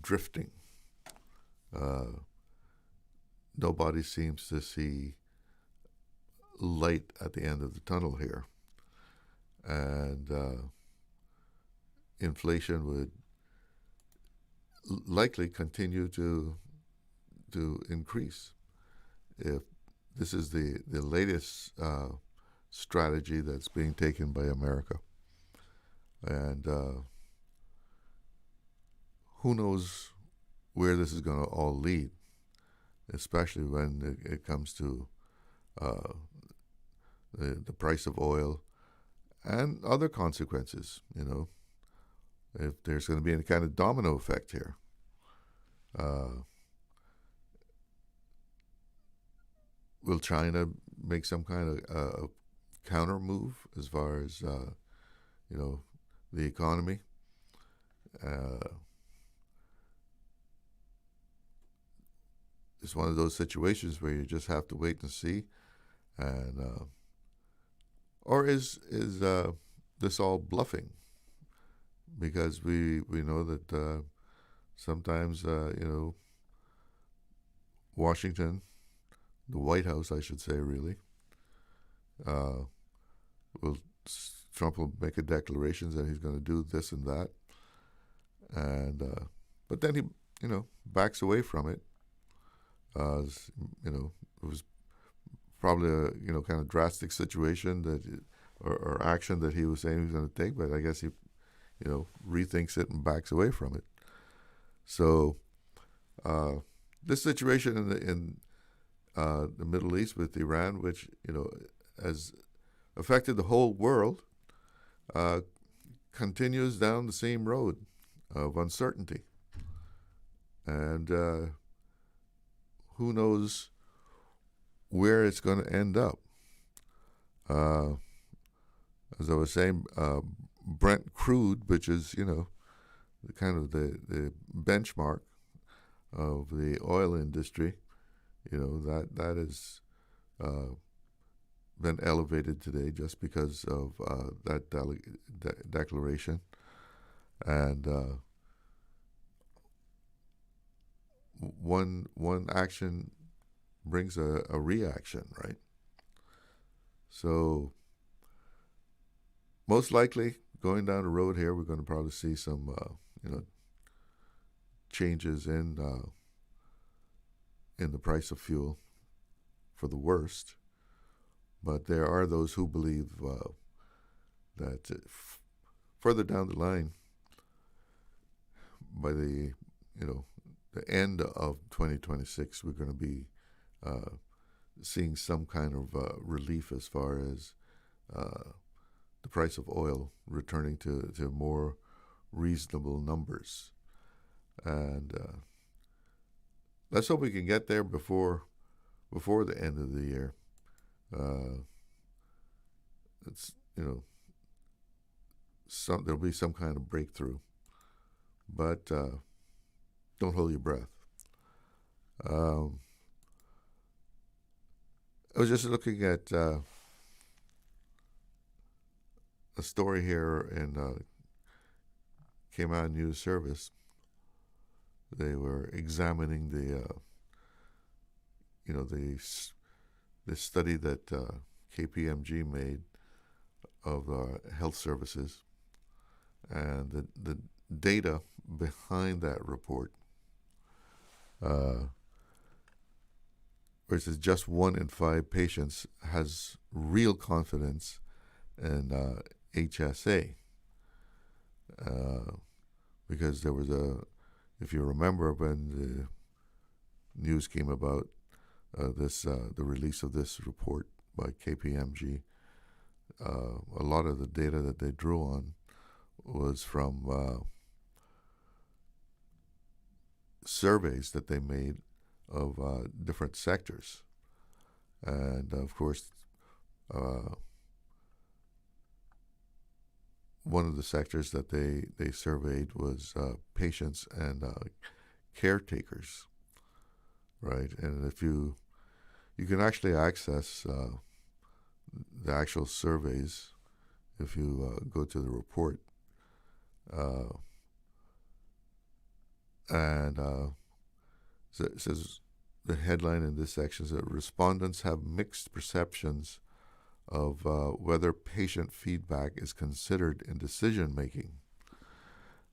drifting. Nobody seems to see light at the end of the tunnel here, and inflation would likely continue to increase if this is the latest strategy that's being taken by America. And who knows where this is going to all lead, especially when it comes to the price of oil and other consequences, if there's going to be any kind of domino effect here. Will China make some kind of counter move as far as, the economy? It's one of those situations where you just have to wait and see. And or is this all bluffing? Because we know that sometimes Washington, the White House, I should say, really, Trump will make a declaration that he's going to do this and that, and but then he backs away from it. It was probably a kind of drastic situation that or action that he was saying he was going to take, but I guess he rethinks it and backs away from it. So this situation in the Middle East with Iran, which has affected the whole world, continues down the same road of uncertainty, and who knows where it's going to end up. As I was saying, Brent crude, which is the kind of the benchmark of the oil industry, that is been elevated today just because of that declaration. And one action brings a reaction, right? So most likely, going down the road here, we're going to probably see some, changes in the price of fuel for the worst. But there are those who believe that further down the line, by the end of 2026, we're going to be seeing some kind of relief as far as the price of oil returning to more reasonable numbers. And let's hope we can get there before the end of the year. It's there'll be some kind of breakthrough, but don't hold your breath. I was just looking at a story here in Cayman News Service. They were examining the study that KPMG made of health services, and the data behind that report, where it says just 1 in 5 patients has real confidence in HSA, because there was if you remember when the news came about the release of this report by KPMG, a lot of the data that they drew on was from surveys that they made of different sectors. And of course, one of the sectors that they surveyed was patients and caretakers, right? And if you can actually access the actual surveys if you go to the report, and so it says the headline in this section is that respondents have mixed perceptions of whether patient feedback is considered in decision making.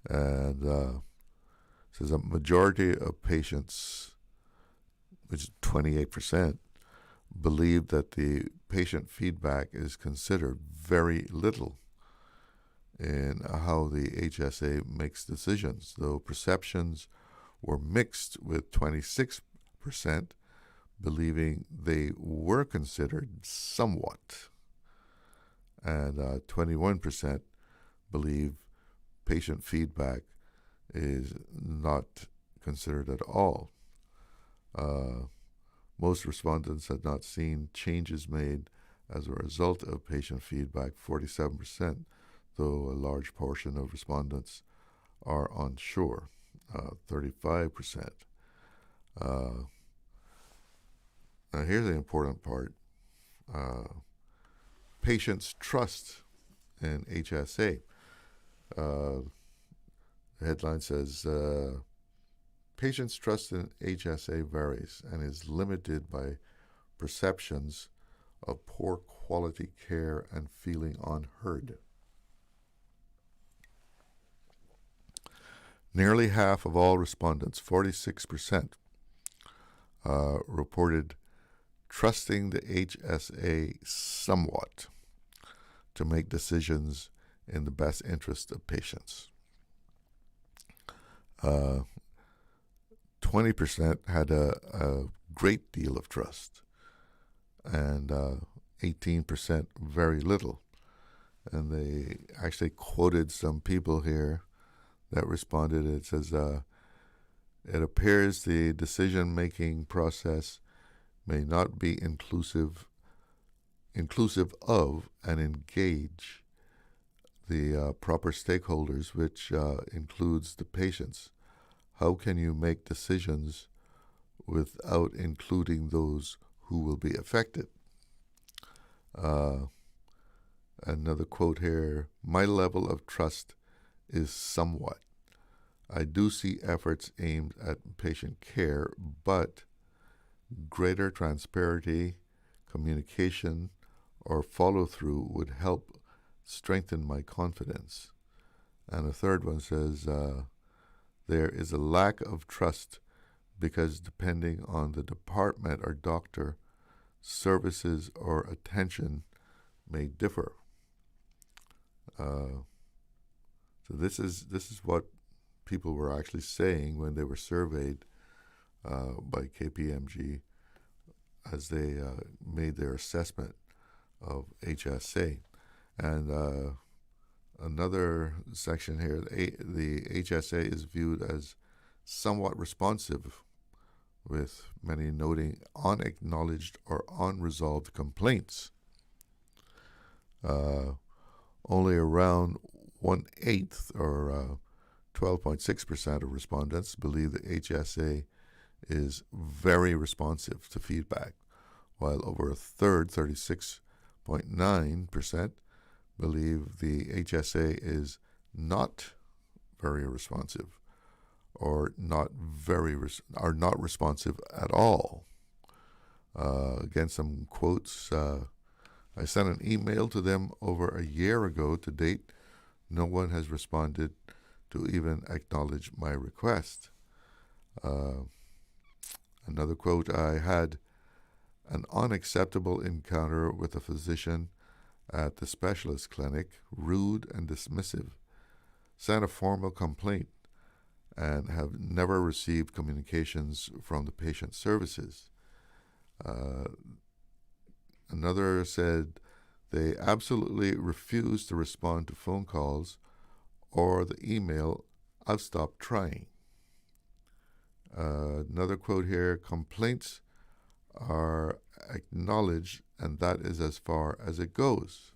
And it says a majority of patients, which is 28%, believe that the patient feedback is considered very little in how the HSA makes decisions, though perceptions were mixed, with 26% believing they were considered somewhat, and 21% believe patient feedback is not considered at all. Most respondents had not seen changes made as a result of patient feedback, 47%, though a large portion of respondents are unsure, 35%. Now here's the important part. Patients' trust in HSA. The headline says, patients' trust in HSA varies and is limited by perceptions of poor quality care and feeling unheard. Nearly half of all respondents, 46%, reported trusting the HSA somewhat to make decisions in the best interest of patients. 20% had a great deal of trust, and 18% very little. And they actually quoted some people here that responded. It says, it appears the decision-making process may not be inclusive of and engage the proper stakeholders, which includes the patients. How can you make decisions without including those who will be affected? Another quote here, my level of trust is somewhat. I do see efforts aimed at patient care, but greater transparency, communication, or follow-through would help strengthen my confidence. And a third one says, there is a lack of trust because depending on the department or doctor, services or attention may differ. So this is what people were actually saying when they were surveyed by KPMG as they made their assessment of HSA. And another section here, the HSA is viewed as somewhat responsive, with many noting unacknowledged or unresolved complaints. Only around 1/8 or 12.6% of respondents believe the HSA is very responsive to feedback, while over a third, 36.9%, believe the HSA is not very responsive or not responsive at all. Again, some quotes. I sent an email to them over a year ago. To date, no one has responded to even acknowledge my request. Another quote, I had an unacceptable encounter with a physician at the specialist clinic, rude and dismissive, sent a formal complaint, and have never received communications from the patient services. Another said they absolutely refuse to respond to phone calls or the email, I've stopped trying. Another quote here, complaints are acknowledged and that is as far as it goes.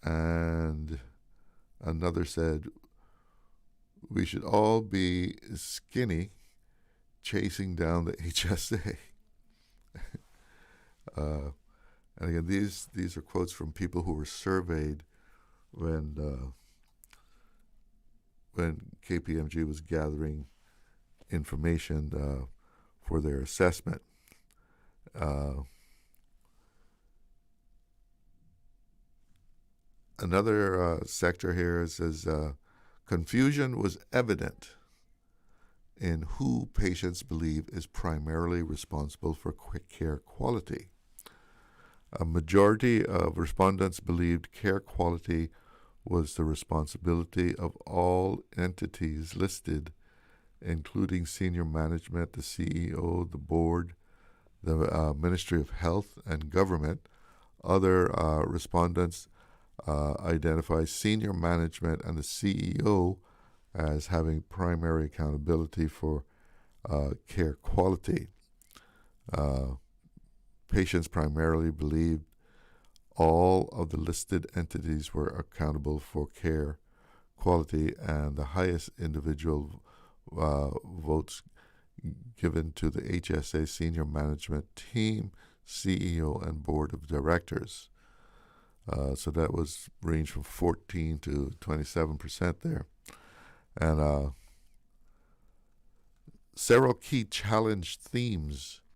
And another said, we should all be skinny chasing down the HSA. And again, these are quotes from people who were surveyed when KPMG was gathering information for their assessment. Another sector here says confusion was evident in who patients believe is primarily responsible for quick care quality. A majority of respondents believed care quality was the responsibility of all entities listed, including senior management, the CEO, the board, the Ministry of Health and Government. Other respondents identify senior management and the CEO as having primary accountability for care quality. Patients primarily believed all of the listed entities were accountable for care quality, and the highest individual votes given to the HSA senior management team, CEO, and board of directors. So that was ranged from 14 to 27% there. And several key challenge themes